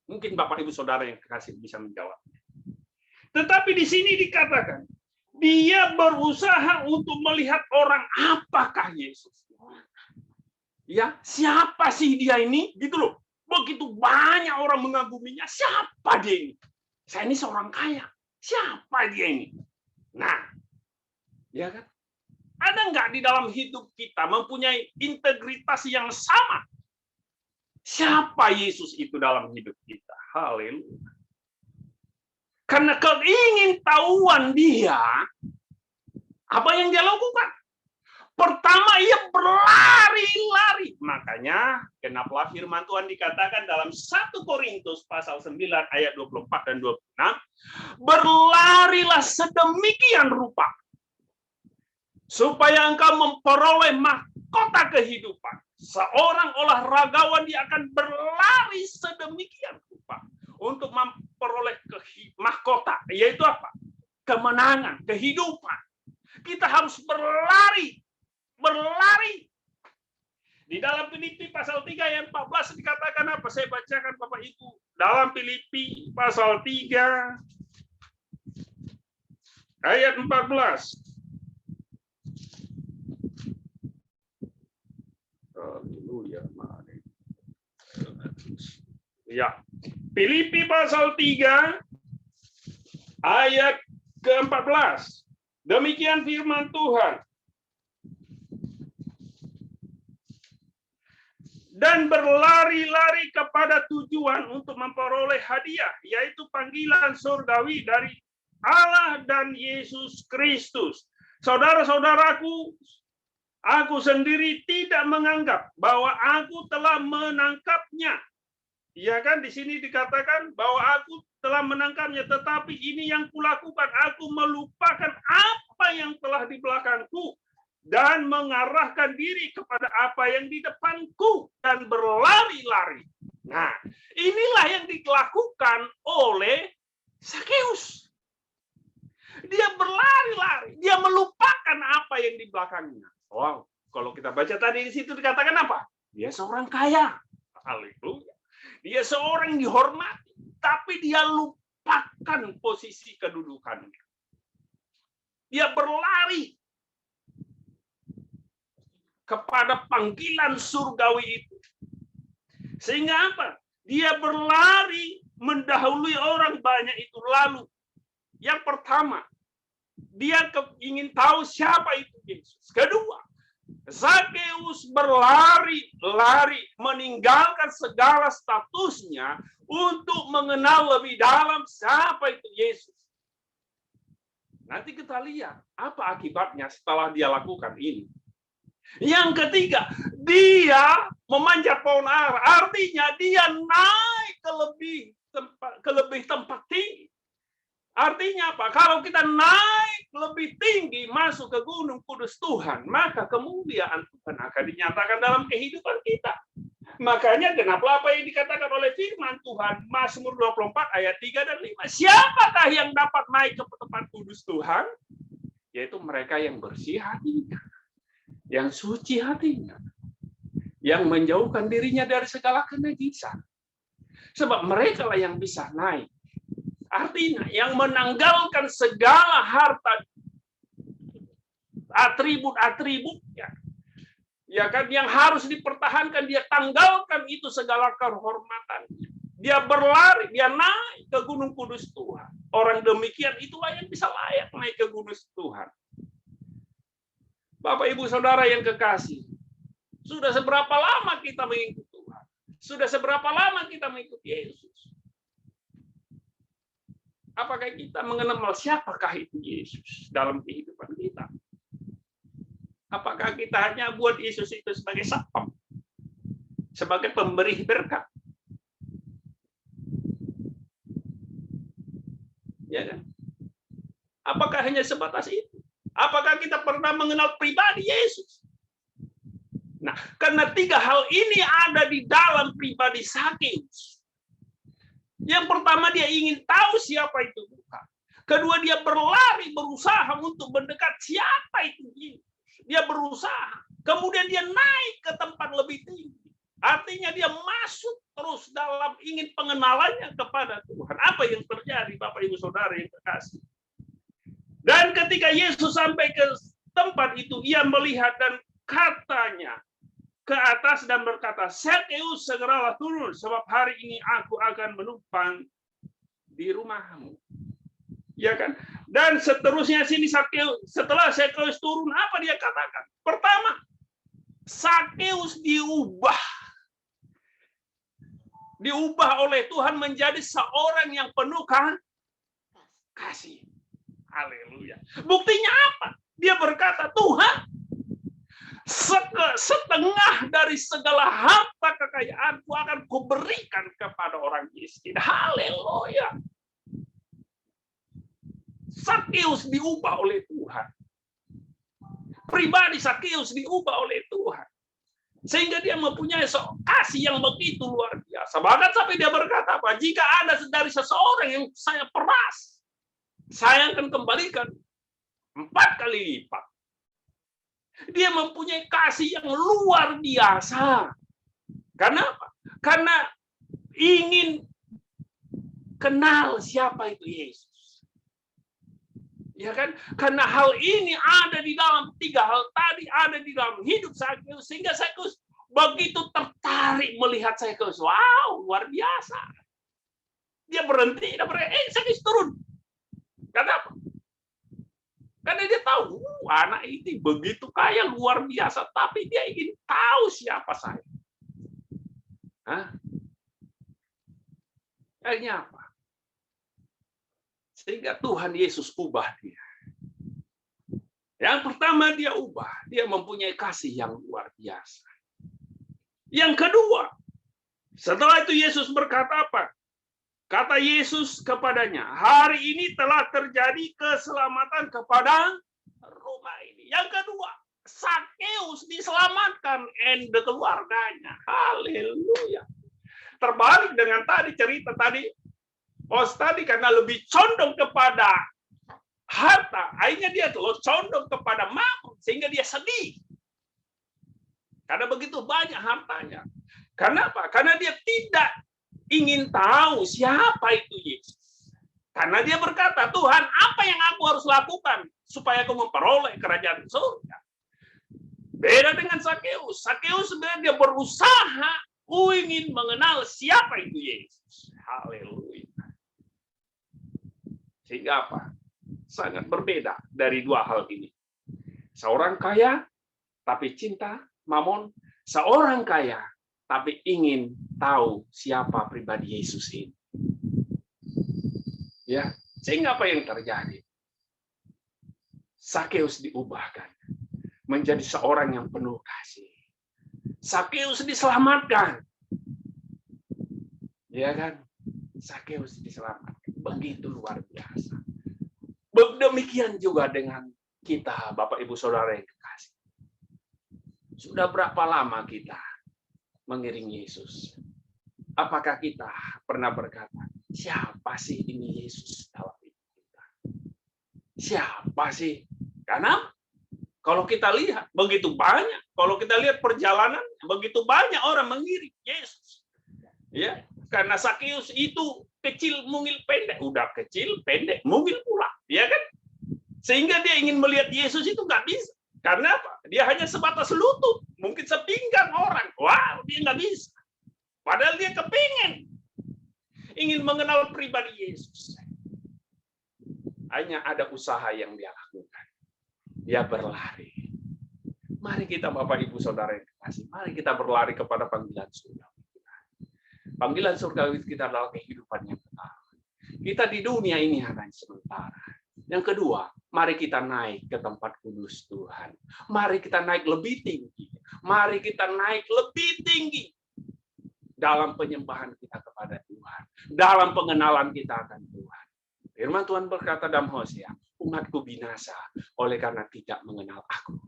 Mungkin Bapak Ibu Saudara yang kekasih bisa menjawab. Tetapi di sini dikatakan, dia berusaha untuk melihat orang apakah Yesus. Ya, siapa sih dia ini? Gitu loh. Begitu banyak orang mengaguminya. Siapa dia ini? Saya ini seorang kaya. Siapa dia ini? Nah, ya kan? Ada nggak di dalam hidup kita mempunyai integritas yang sama? Siapa Yesus itu dalam hidup kita? Haleluya. Karena keingintahuan dia, apa yang dia lakukan? Pertama, ia berlari-lari. Makanya, kenapa firman Tuhan dikatakan dalam 1 Korintus pasal 9 ayat 24 dan 26, berlarilah sedemikian rupa, supaya engkau memperoleh mahkota kehidupan. Seorang olahragawan dia akan berlari sedemikian rupa untuk memperoleh mahkota, yaitu apa? Kemenangan, kehidupan. Kita harus berlari. Di dalam Filipi pasal 3 ayat 14 dikatakan apa? Saya bacakan Bapak Ibu. Dalam Filipi pasal 3 ayat 14. Haleluya. Ya. Filipi pasal 3 ayat ke-14. Demikian firman Tuhan. Dan berlari-lari kepada tujuan untuk memperoleh hadiah, yaitu panggilan surgawi dari Allah dan Yesus Kristus. Saudara-saudaraku, aku sendiri tidak menganggap bahwa aku telah menangkapnya. Ya kan, di sini dikatakan bahwa aku telah menangkapnya, tetapi ini yang kulakukan, aku melupakan apa yang telah di belakangku dan mengarahkan diri kepada apa yang di depanku dan berlari-lari. Nah, inilah yang dilakukan oleh Sakeus. Dia berlari-lari, dia melupakan apa yang di belakangnya. Wow, kalau kita baca tadi di situ dikatakan apa? Dia seorang kaya. Haleluya. Dia seorang dihormati, tapi dia lupakan posisi kedudukannya. Dia berlari kepada panggilan surgawi itu. Sehingga apa? Dia berlari mendahului orang banyak itu. Lalu, yang pertama, dia ingin tahu siapa itu Yesus. Kedua, Sakeus berlari-lari meninggalkan segala statusnya untuk mengenal lebih dalam siapa itu Yesus. Nanti kita lihat apa akibatnya setelah dia lakukan ini. Yang ketiga, dia memanjat pohon ara. Artinya dia naik ke lebih tempat tinggi. Artinya apa? Kalau kita naik lebih tinggi masuk ke gunung kudus Tuhan, maka kemuliaan Tuhan akan dinyatakan dalam kehidupan kita. Makanya kenapa apa yang dikatakan oleh firman Tuhan, Mazmur 24 ayat 3 dan 5. Siapakah yang dapat naik ke tempat kudus Tuhan? Yaitu mereka yang bersih hatinya, yang suci hatinya, yang menjauhkan dirinya dari segala kenajisan. Sebab mereka lah yang bisa naik. Artinya yang menanggalkan segala harta, atribut-atributnya, ya kan, yang harus dipertahankan, dia tanggalkan itu segala kehormatannya. Dia berlari, dia naik ke gunung kudus Tuhan. Orang demikian itulah yang bisa layak naik ke gunung Tuhan. Bapak, Ibu, Saudara yang kekasih, sudah seberapa lama kita mengikuti Tuhan? Sudah seberapa lama kita mengikuti Yesus? Apakah kita mengenal siapakah itu Yesus dalam kehidupan kita? Apakah kita hanya buat Yesus itu sebagai satpam, sebagai pemberi berkat? Ya kan? Apakah hanya sebatas itu? Apakah kita pernah mengenal pribadi Yesus? Nah, karena tiga hal ini ada di dalam pribadi Sakeus. Yang pertama, dia ingin tahu siapa itu Tuhan. Kedua, dia berlari, berusaha untuk mendekat siapa itu Yesus. Dia berusaha. Kemudian dia naik ke tempat lebih tinggi. Artinya dia masuk terus dalam ingin pengenalannya kepada Tuhan. Apa yang terjadi, Bapak, Ibu, Saudara yang terkasih? Dan ketika Yesus sampai ke tempat itu, ia melihat dan katanya ke atas dan berkata, Sakeus, segeralah turun, sebab hari ini aku akan menumpang di rumahmu. Ya kan? Dan seterusnya sini Sakeus, setelah Sakeus turun, apa dia katakan? Pertama, Sakeus diubah oleh Tuhan menjadi seorang yang penuh kasih. Haleluya. Buktinya apa? Dia berkata, Tuhan, setengah dari segala harta kekayaanku akan kuberikan kepada orang miskin. Haleluya. Sakeus diubah oleh Tuhan. Pribadi Sakeus diubah oleh Tuhan. Sehingga dia mempunyai kasih yang begitu luar biasa. Bahkan sampai dia berkata apa? Jika ada dari seseorang yang saya peras, saya akan kembalikan 4 kali lipat. Dia mempunyai kasih yang luar biasa. Karena apa? Karena ingin kenal siapa itu Yesus. Ya kan? Karena hal ini ada di dalam 3 hal tadi, ada di dalam hidup Sakeus, sehingga Sakeus begitu tertarik melihat Sakeus. Wow, luar biasa. Dia berhenti, Sakeus turun. Kenapa? Karena dia tahu, anak ini begitu kaya, luar biasa, tapi dia ingin tahu siapa saya. Akhirnya apa? Sehingga Tuhan Yesus ubah dia. Yang pertama dia ubah, dia mempunyai kasih yang luar biasa. Yang kedua, setelah itu Yesus berkata apa? Kata Yesus kepadanya, hari ini telah terjadi keselamatan kepada rumah ini. Yang kedua, Sakeus diselamatkan and keluarganya. Haleluya. Terbalik dengan tadi cerita tadi, tadi karena lebih condong kepada harta, akhirnya dia condong kepada mamon, sehingga dia sedih. Karena begitu banyak hartanya. Kenapa? Karena dia tidak ingin tahu siapa itu Yesus. Karena dia berkata, Tuhan, apa yang aku harus lakukan supaya aku memperoleh kerajaan surga? Beda dengan Sakeus. Sakeus sebenarnya dia berusaha ingin mengenal siapa itu Yesus. Haleluya. Sehingga apa? Sangat berbeda dari dua hal ini. Seorang kaya, tapi cinta mamon. Seorang kaya, tapi ingin tahu siapa pribadi Yesus ini. Ya, sehingga apa yang terjadi? Sakeus diubahkan menjadi seorang yang penuh kasih. Sakeus diselamatkan. Ya kan? Sakeus diselamatkan. Begitu luar biasa. Demikian juga dengan kita, Bapak Ibu Saudara yang kekasih. Sudah berapa lama kita mengiringi Yesus? Apakah kita pernah berkata, siapa sih ini Yesus dalam hidup kita? Siapa sih? Karena kalau kita lihat begitu banyak, kalau kita lihat perjalanan begitu banyak orang mengiring Yesus. Ya, karena Sakeus itu kecil, mungil, pendek, udah kecil, pendek, mungil pula, ya kan? Sehingga dia ingin melihat Yesus itu nggak bisa. Karena apa? Dia hanya sebatas lutut, mungkin sepinggang orang. Wow, dia nggak bisa. Padahal dia kepingin ingin mengenal pribadi Yesus. Hanya ada usaha yang dia lakukan. Dia berlari. Mari kita Bapak Ibu Saudara yang kekasih, mari kita berlari kepada panggilan surga. Panggilan surgawi kita adalah kehidupan yang kekal. Kita di dunia ini hanya sementara. Yang kedua, mari kita naik ke tempat kudus Tuhan. Mari kita naik lebih tinggi. Mari kita naik lebih tinggi dalam penyembahan kita kepada Tuhan. Dalam pengenalan kita akan Tuhan. Firman Tuhan berkata dalam Hosea, umatku binasa oleh karena tidak mengenal aku.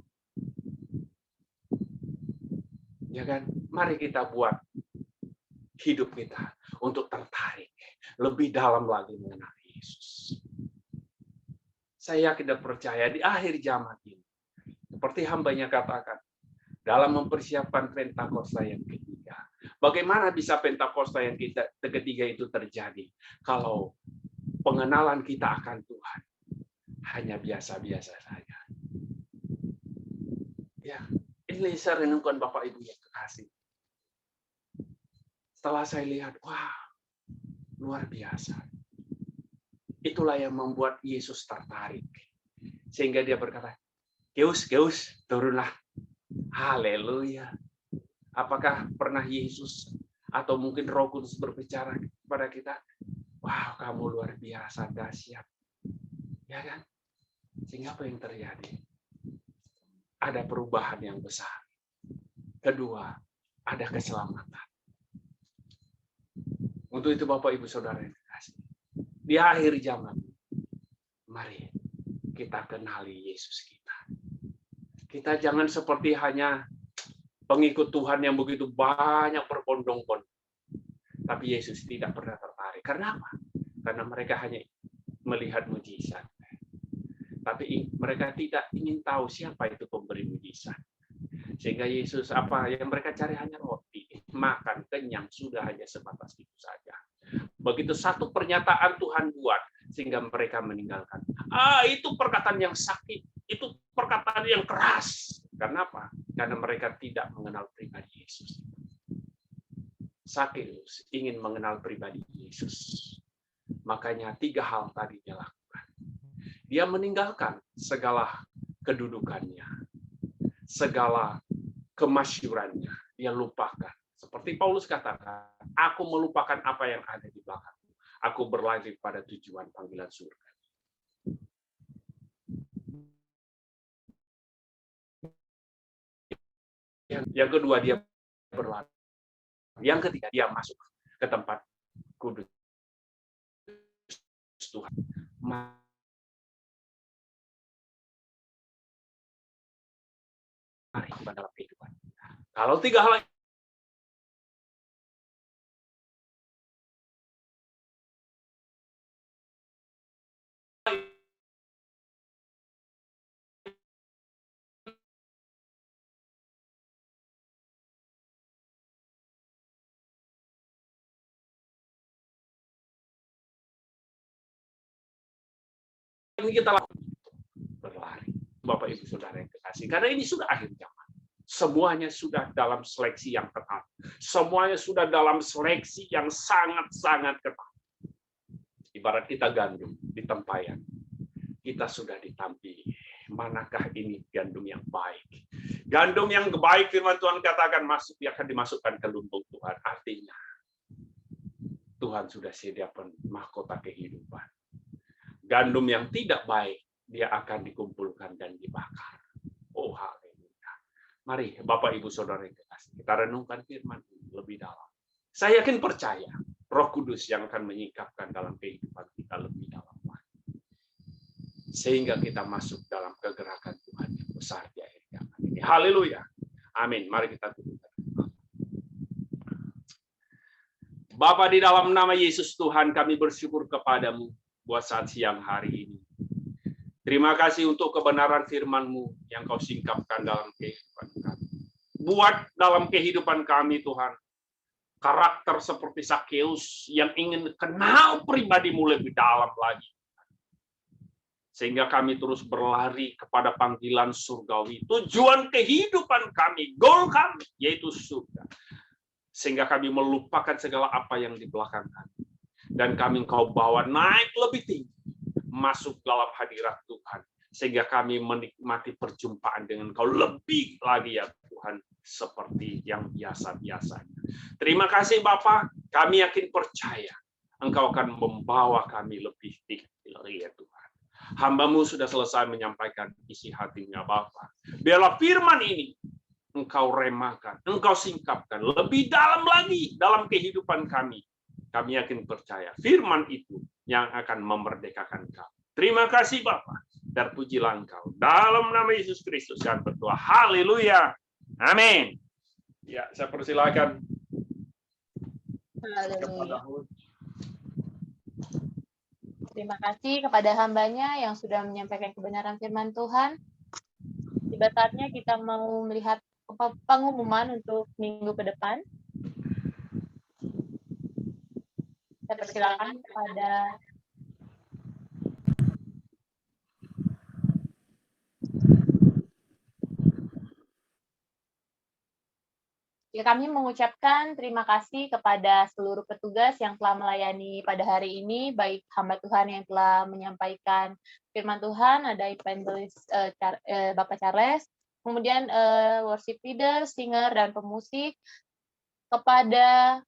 Ya kan? Mari kita buat hidup kita untuk tertarik lebih dalam lagi mengenal Yesus. Saya yakin dan percaya di akhir zaman ini, seperti hambanya katakan, dalam mempersiapkan Pentakosta yang ketiga. Bagaimana bisa Pentakosta yang ketiga itu terjadi kalau pengenalan kita akan Tuhan hanya biasa-biasa saja. Ya, ini saya renungkan Bapak Ibu yang kekasih. Setelah saya lihat, wah, luar biasa. Itulah yang membuat Yesus tertarik. Sehingga dia berkata, Geus, turunlah. Haleluya. Apakah pernah Yesus atau mungkin Roh Kudus berbicara kepada kita? Wow, kamu luar biasa, dahsyat. Ya kan? Sehingga apa yang terjadi? Ada perubahan yang besar. Kedua, ada keselamatan. Untuk itu Bapak Ibu Saudara yang terkasih, di akhir zaman, mari kita kenali Yesus kita. Kita jangan seperti hanya pengikut Tuhan yang begitu banyak berbondong-bondong. Tapi Yesus tidak pernah tertarik. Karena apa? Karena mereka hanya melihat mujizat. Tapi mereka tidak ingin tahu siapa itu pemberi mujizat. Sehingga Yesus apa yang mereka cari hanya roti, makan kenyang, sudah hanya sebatas itu saja. Begitu satu pernyataan Tuhan buat sehingga mereka meninggalkan. Itu perkataan yang sakit, itu perkataan yang keras. Karena apa? Karena mereka tidak mengenal pribadi Yesus. Sakeus ingin mengenal pribadi Yesus. Makanya 3 hal tadi dia lakukan. Dia meninggalkan segala kedudukannya, segala kemasyurannya, dia lupakan. Seperti Paulus katakan, aku melupakan apa yang ada di belakangku. Aku berlari pada tujuan panggilan surga. Yang kedua, dia berlari. Yang ketiga, dia masuk ke tempat kudus Tuhan. Mari dalam kehidupan. Kalau 3 hal yang kita lakukan? Berlari. Bapak Ibu Saudara yang kekasih. Karena ini sudah akhir zaman. Semuanya sudah dalam seleksi yang ketat. Semuanya sudah dalam seleksi yang sangat-sangat ketat. Ibarat kita gandum di tempayan. Kita sudah ditampi. Manakah ini gandum yang baik? Gandum yang baik, firman Tuhan katakan masuk, akan dimasukkan ke lumbung Tuhan. Artinya, Tuhan sudah sediakan mahkota kehidupan. Gandum yang tidak baik, dia akan dikumpulkan dan dibakar. Oh, haleluya. Mari, Bapak, Ibu, Saudara yang kekasih, kita renungkan firman ini lebih dalam. Saya yakin percaya, Roh Kudus yang akan menyingkapkan dalam kehidupan kita lebih dalam lagi. Sehingga kita masuk dalam kegerakan Tuhan yang besar di akhir zaman ini. Haleluya. Amin. Mari kita tunduk. Bapa, di dalam nama Yesus Tuhan, kami bersyukur kepadamu buat saat siang hari ini. Terima kasih untuk kebenaran firman-Mu yang Kau singkapkan dalam kehidupan kami. Buat dalam kehidupan kami, Tuhan, karakter seperti Sakeus yang ingin kenal pribadi-Mu lebih dalam lagi. Sehingga kami terus berlari kepada panggilan surgawi. Tujuan kehidupan kami, goal kami, yaitu surga. Sehingga kami melupakan segala apa yang di belakang kami. Dan kami Engkau bawa naik lebih tinggi. Masuk dalam hadirat Tuhan. Sehingga kami menikmati perjumpaan dengan Engkau lebih lagi ya Tuhan. Seperti yang biasa-biasanya. Terima kasih Bapa. Kami yakin percaya. Engkau akan membawa kami lebih tinggi lagi ya Tuhan. Hamba-Mu sudah selesai menyampaikan isi hatinya Bapa. Biarlah firman ini Engkau remakan, Engkau singkapkan lebih dalam lagi dalam kehidupan kami. Kami yakin percaya firman itu yang akan memerdekakan kami. Terima kasih Bapa. Terpujilah Engkau. Dalam nama Yesus Kristus kami berdoa. Haleluya. Amin. Ya, saya persilakan. Haleluya. Terima kasih kepada hambanya yang sudah menyampaikan kebenaran firman Tuhan. Tiba saatnya kita mau melihat pengumuman untuk minggu ke depan. Saya persilakan kepada kami mengucapkan terima kasih kepada seluruh petugas yang telah melayani pada hari ini, baik hamba Tuhan yang telah menyampaikan firman Tuhan, ada evangelis Bapak Charles, kemudian worship leader, singer, dan pemusik, kepada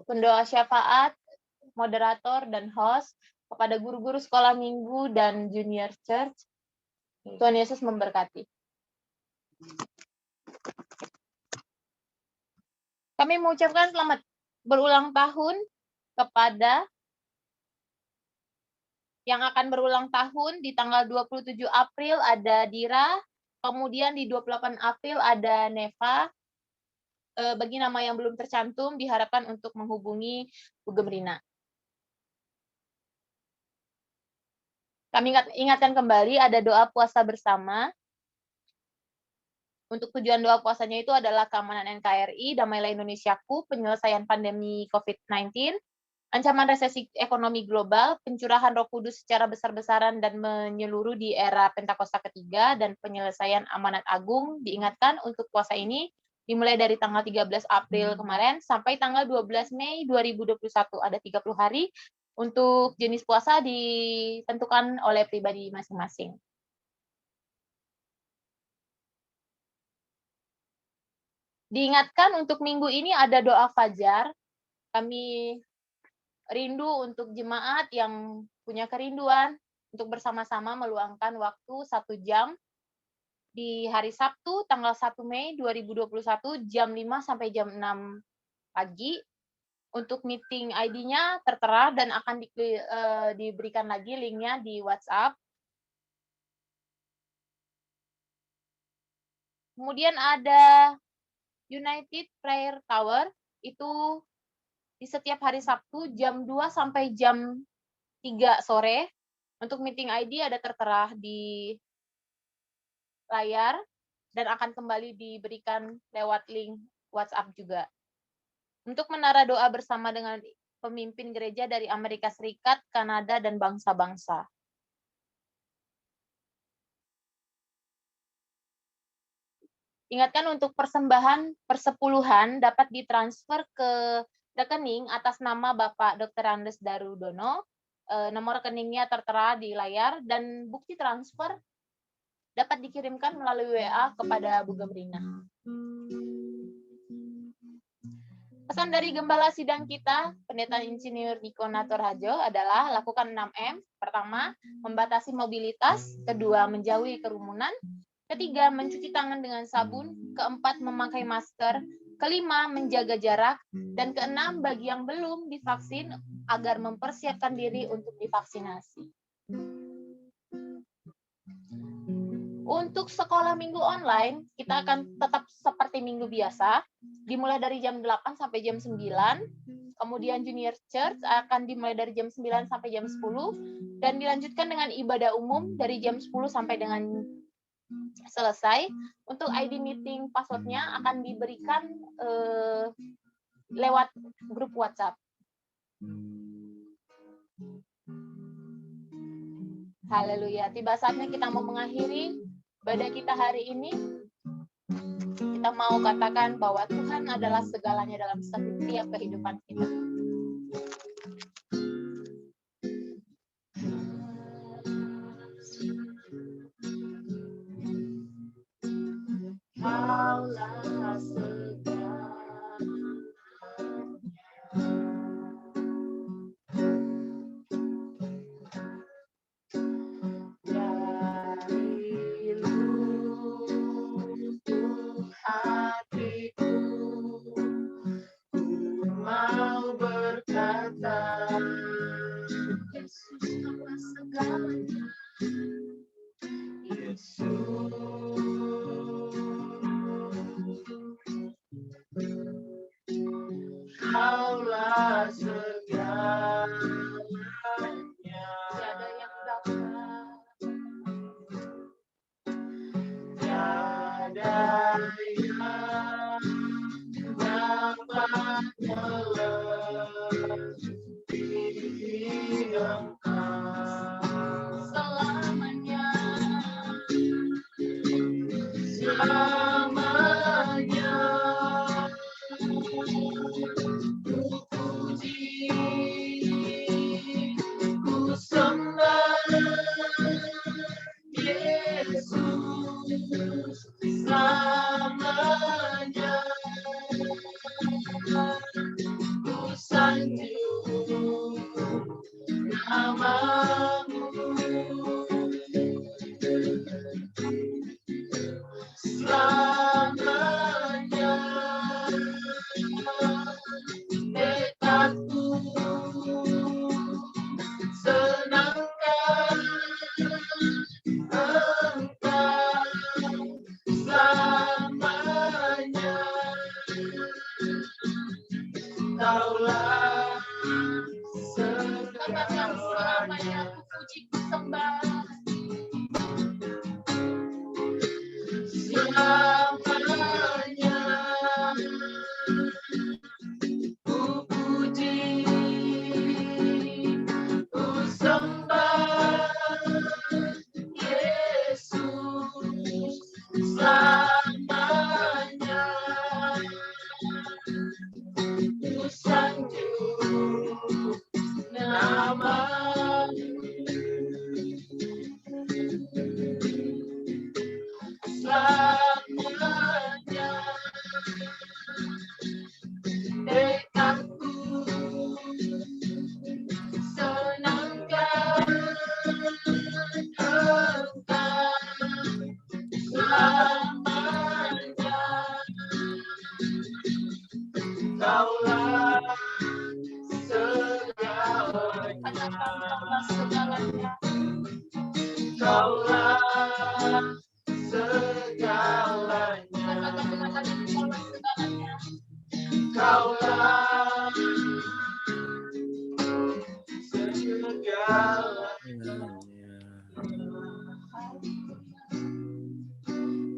pendoa syafaat, moderator, dan host, kepada guru-guru sekolah minggu dan junior church. Tuhan Yesus memberkati. Kami mengucapkan selamat berulang tahun kepada yang akan berulang tahun di tanggal 27 April ada Dira, kemudian di 28 April ada Neva. Bagi nama yang belum tercantum diharapkan untuk menghubungi Bu Gemrina. Kami ingatkan kembali ada doa puasa bersama. Untuk tujuan doa puasanya itu adalah keamanan NKRI, damailah Indonesiaku, penyelesaian pandemi COVID-19, ancaman resesi ekonomi global, pencurahan Roh Kudus secara besar-besaran dan menyeluruh di era Pentakosta ketiga, dan penyelesaian amanat agung. Diingatkan untuk puasa ini dimulai dari tanggal 13 April kemarin sampai tanggal 12 Mei 2021. Ada 30 hari. Untuk jenis puasa ditentukan oleh pribadi masing-masing. Diingatkan untuk minggu ini ada doa fajar. Kami rindu untuk jemaat yang punya kerinduan untuk bersama-sama meluangkan waktu 1 jam di hari Sabtu tanggal 1 Mei 2021 jam 5 sampai jam 6 pagi. Untuk meeting ID-nya tertera dan akan diberikan lagi linknya di WhatsApp. Kemudian ada United Prayer Tower, itu di setiap hari Sabtu jam 2 sampai jam 3 sore. Untuk meeting ID ada tertera di layar dan akan kembali diberikan lewat link WhatsApp juga. Untuk menara doa bersama dengan pemimpin gereja dari Amerika Serikat, Kanada, dan bangsa-bangsa. Ingatkan untuk persembahan persepuluhan dapat ditransfer ke rekening atas nama Bapak Dr. Andes Darudono. Nomor rekeningnya tertera di layar dan bukti transfer dapat dikirimkan melalui WA kepada Bu Gemrina. Pesan dari Gembala Sidang kita, Pendeta Insinyur Niko Natorhajo adalah lakukan 6M. Pertama, membatasi mobilitas. Kedua, menjauhi kerumunan. Ketiga, mencuci tangan dengan sabun. Keempat, memakai masker. Kelima, menjaga jarak. Dan keenam, bagi yang belum divaksin, agar mempersiapkan diri untuk divaksinasi. Untuk sekolah minggu online, kita akan tetap seperti minggu biasa, dimulai dari jam 8 sampai jam 9. Kemudian Junior Church akan dimulai dari jam 9 sampai jam 10, dan dilanjutkan dengan ibadah umum dari jam 10 sampai dengan selesai. Untuk ID meeting password-nya akan diberikan lewat grup WhatsApp. Haleluya. Tiba saatnya kita mau mengakhiri ibadah kita hari ini. Kita mau katakan bahwa Tuhan adalah segalanya dalam setiap kehidupan kita. Kaulah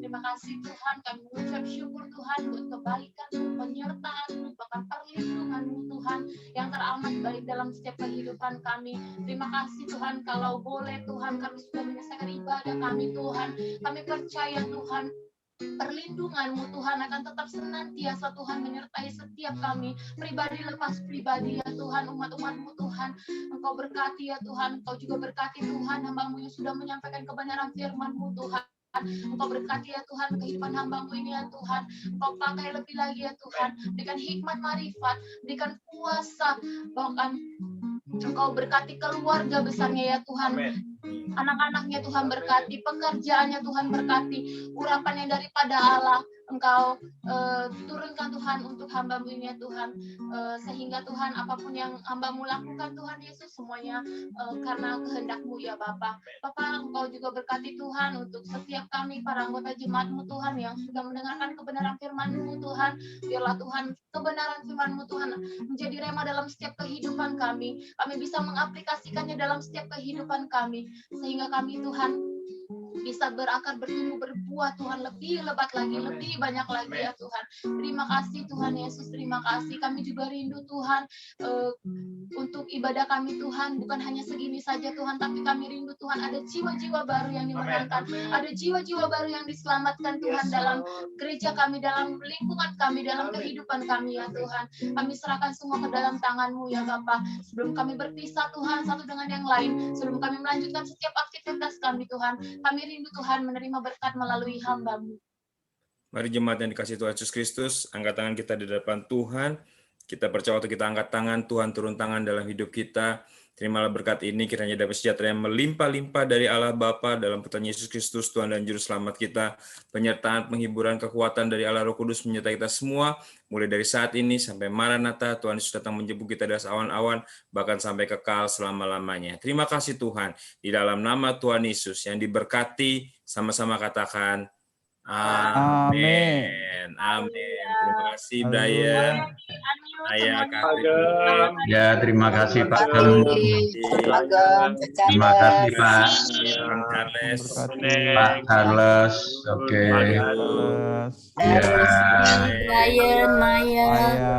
Terima kasih Tuhan, kami mengucap syukur Tuhan buat kebaikan, penyertaan, bahkan perlindungan-Mu Tuhan yang teramat baik dalam setiap kehidupan kami. Terima kasih Tuhan, kalau boleh Tuhan kami sudah menyelesaikan ibadah kami Tuhan. Kami percaya Tuhan, perlindungan-Mu Tuhan akan tetap senantiasa Tuhan menyertai setiap kami, pribadi lepas pribadi ya Tuhan, umat-umat-Mu Tuhan. Engkau berkati ya Tuhan, Engkau juga berkati Tuhan hamba-Mu yang sudah menyampaikan kebenaran firman-Mu Tuhan. Engkau berkati ya Tuhan kehidupan hamba-Mu ini ya Tuhan. Engkau pakai lebih lagi ya Tuhan, berikan hikmat marifat, berikan kuasa, bahkan Engkau berkati keluarga besarnya ya Tuhan. Anak-anaknya Tuhan berkati, pekerjaannya Tuhan berkati, urapan yang daripada Allah Engkau turunkan Tuhan untuk hamba-Mu ini ya Tuhan, sehingga Tuhan apapun yang hamba-Mu lakukan Tuhan Yesus semuanya karena kehendak-Mu ya Bapa. Bapa, Engkau juga berkati Tuhan untuk setiap kami para anggota jemaat-Mu Tuhan yang sudah mendengarkan kebenaran firman-Mu Tuhan. Biarlah Tuhan kebenaran firman-Mu Tuhan menjadi rema dalam setiap kehidupan kami. Kami bisa mengaplikasikannya dalam setiap kehidupan kami, sehingga kami Tuhan bisa berakar, bertumbuh, berbuah Tuhan, lebih lebat lagi, lebih banyak lagi ya Tuhan. Terima kasih Tuhan Yesus, terima kasih. Kami juga rindu Tuhan untuk ibadah kami Tuhan, bukan hanya segini saja Tuhan, tapi kami rindu Tuhan ada jiwa-jiwa baru yang dimenangkan, ada jiwa-jiwa baru yang diselamatkan Tuhan dalam gereja kami, dalam lingkungan kami, dalam kehidupan kami ya Tuhan. Kami serahkan semua ke dalam tangan-Mu ya Bapa. Sebelum kami berpisah Tuhan satu dengan yang lain, sebelum kami melanjutkan setiap aktivitas kami Tuhan, kami rindu Tuhan menerima berkat melalui hamba-Mu. Mari jemaat yang dikasihi Tuhan Yesus Kristus, angkat tangan kita di depan Tuhan. Kita percaya waktu kita angkat tangan, Tuhan turun tangan dalam hidup kita. Terimalah berkat ini, kiranya dapat sejahtera yang melimpah-limpah dari Allah Bapa dalam putra Yesus Kristus, Tuhan dan Juru Selamat kita. Penyertaan, penghiburan, kekuatan dari Allah Roh Kudus menyertai kita semua, mulai dari saat ini sampai Maranatha. Tuhan Yesus datang menjemput kita dari awan-awan, bahkan sampai kekal selama-lamanya. Terima kasih Tuhan, di dalam nama Tuhan Yesus yang diberkati, sama-sama katakan, amin. Amin. Terima kasih Brian. Ayah Ya, terima kasih Pak Gem. Terima kasih Pak Charles. Pak Charles. Oke. Ya. Brian, Maya,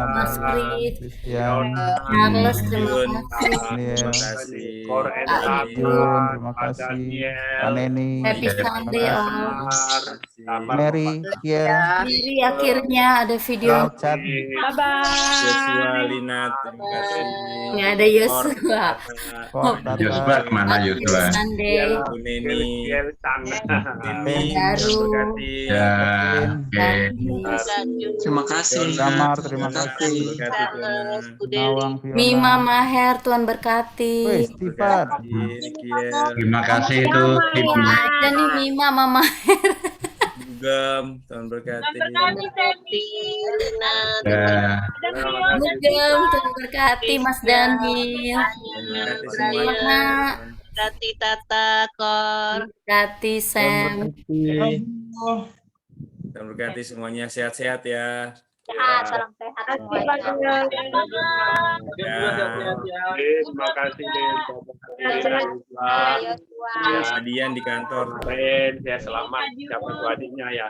Mas Prit, Charles, terima kasih. Terima kasih. Pak Neni. Happy Sunday all. Mary, ya. Diri akhirnya ada video. Bye-bye. Joshua, Lina, terima kasih. Nggak ada Yosua. Yosua kemana Yosua? Sunday. Bu Neni, Neni, Baru. berkati. Ya, oke. Terima kasih. Damar, terima kasih. Berkati Tuhan. Nawang, Fiona. Mima Maher, Tuhan berkati. Wih, Stephen. Nikiel, Terima kasih itu tim. Ada nih Mima Mama. Gem, Tuhan berkati. Ya, Mugem, Tuhan berkati Mas Daniel. Tuhan berkati semuanya. Berkati Tata Kor. Berkati Sam. Tuhan berkati semuanya, sehat-sehat ya. Salam sehat semuanya. Terima kasih. Ya, Dian di kantor. Kemarin saya selamat dapat adiknya ya.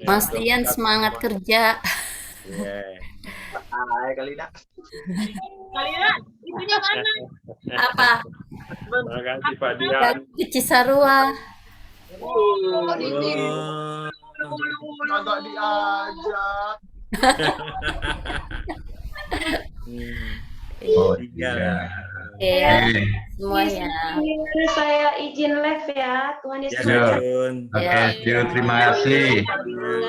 Mas Dian semangat kerja. Iya. Kalina, ibunya mana? Apa? Terima kasih Pak Dian. Ke Cisarua. Oh, di sini. Agak diajak. Oh, Tiga. Ya, oke. semuanya. Saya izin live ya, Tuhan Yesus. Ya, Ya. Jun. Oke, Jun, terima kasih.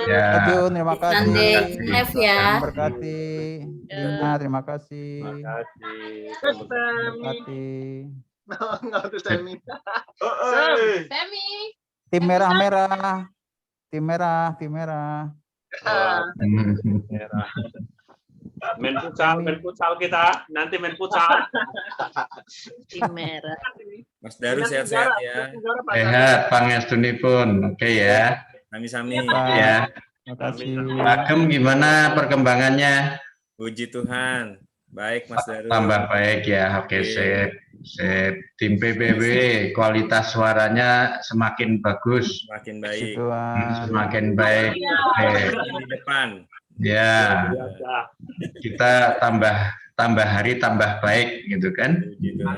Ya, Jun, terima kasih. Sunday live ya. Tuhan berkati. Lina, terima kasih. Terima kasih. Berkati. Nggak tuh saya minta. Femi. Tim merah-merah. Tim merah. Merah. Main futsal kita. Nanti main futsal. Mas Daru sehat-sehat ya. sehat pangestunipun. Oke ya. Sami-sami. Ya. Terima kasih. Pak Gem gimana perkembangannya? Puji Tuhan. Baik Mas Daru. Tambah baik ya. Oke, sip. Sip. Tim PBB kualitas suaranya semakin bagus, Semakin baik. Tuhan. semakin baik. Oke. Di depan. Ya, Biasa. kita tambah hari tambah baik gitu kan. Puji Tuhan.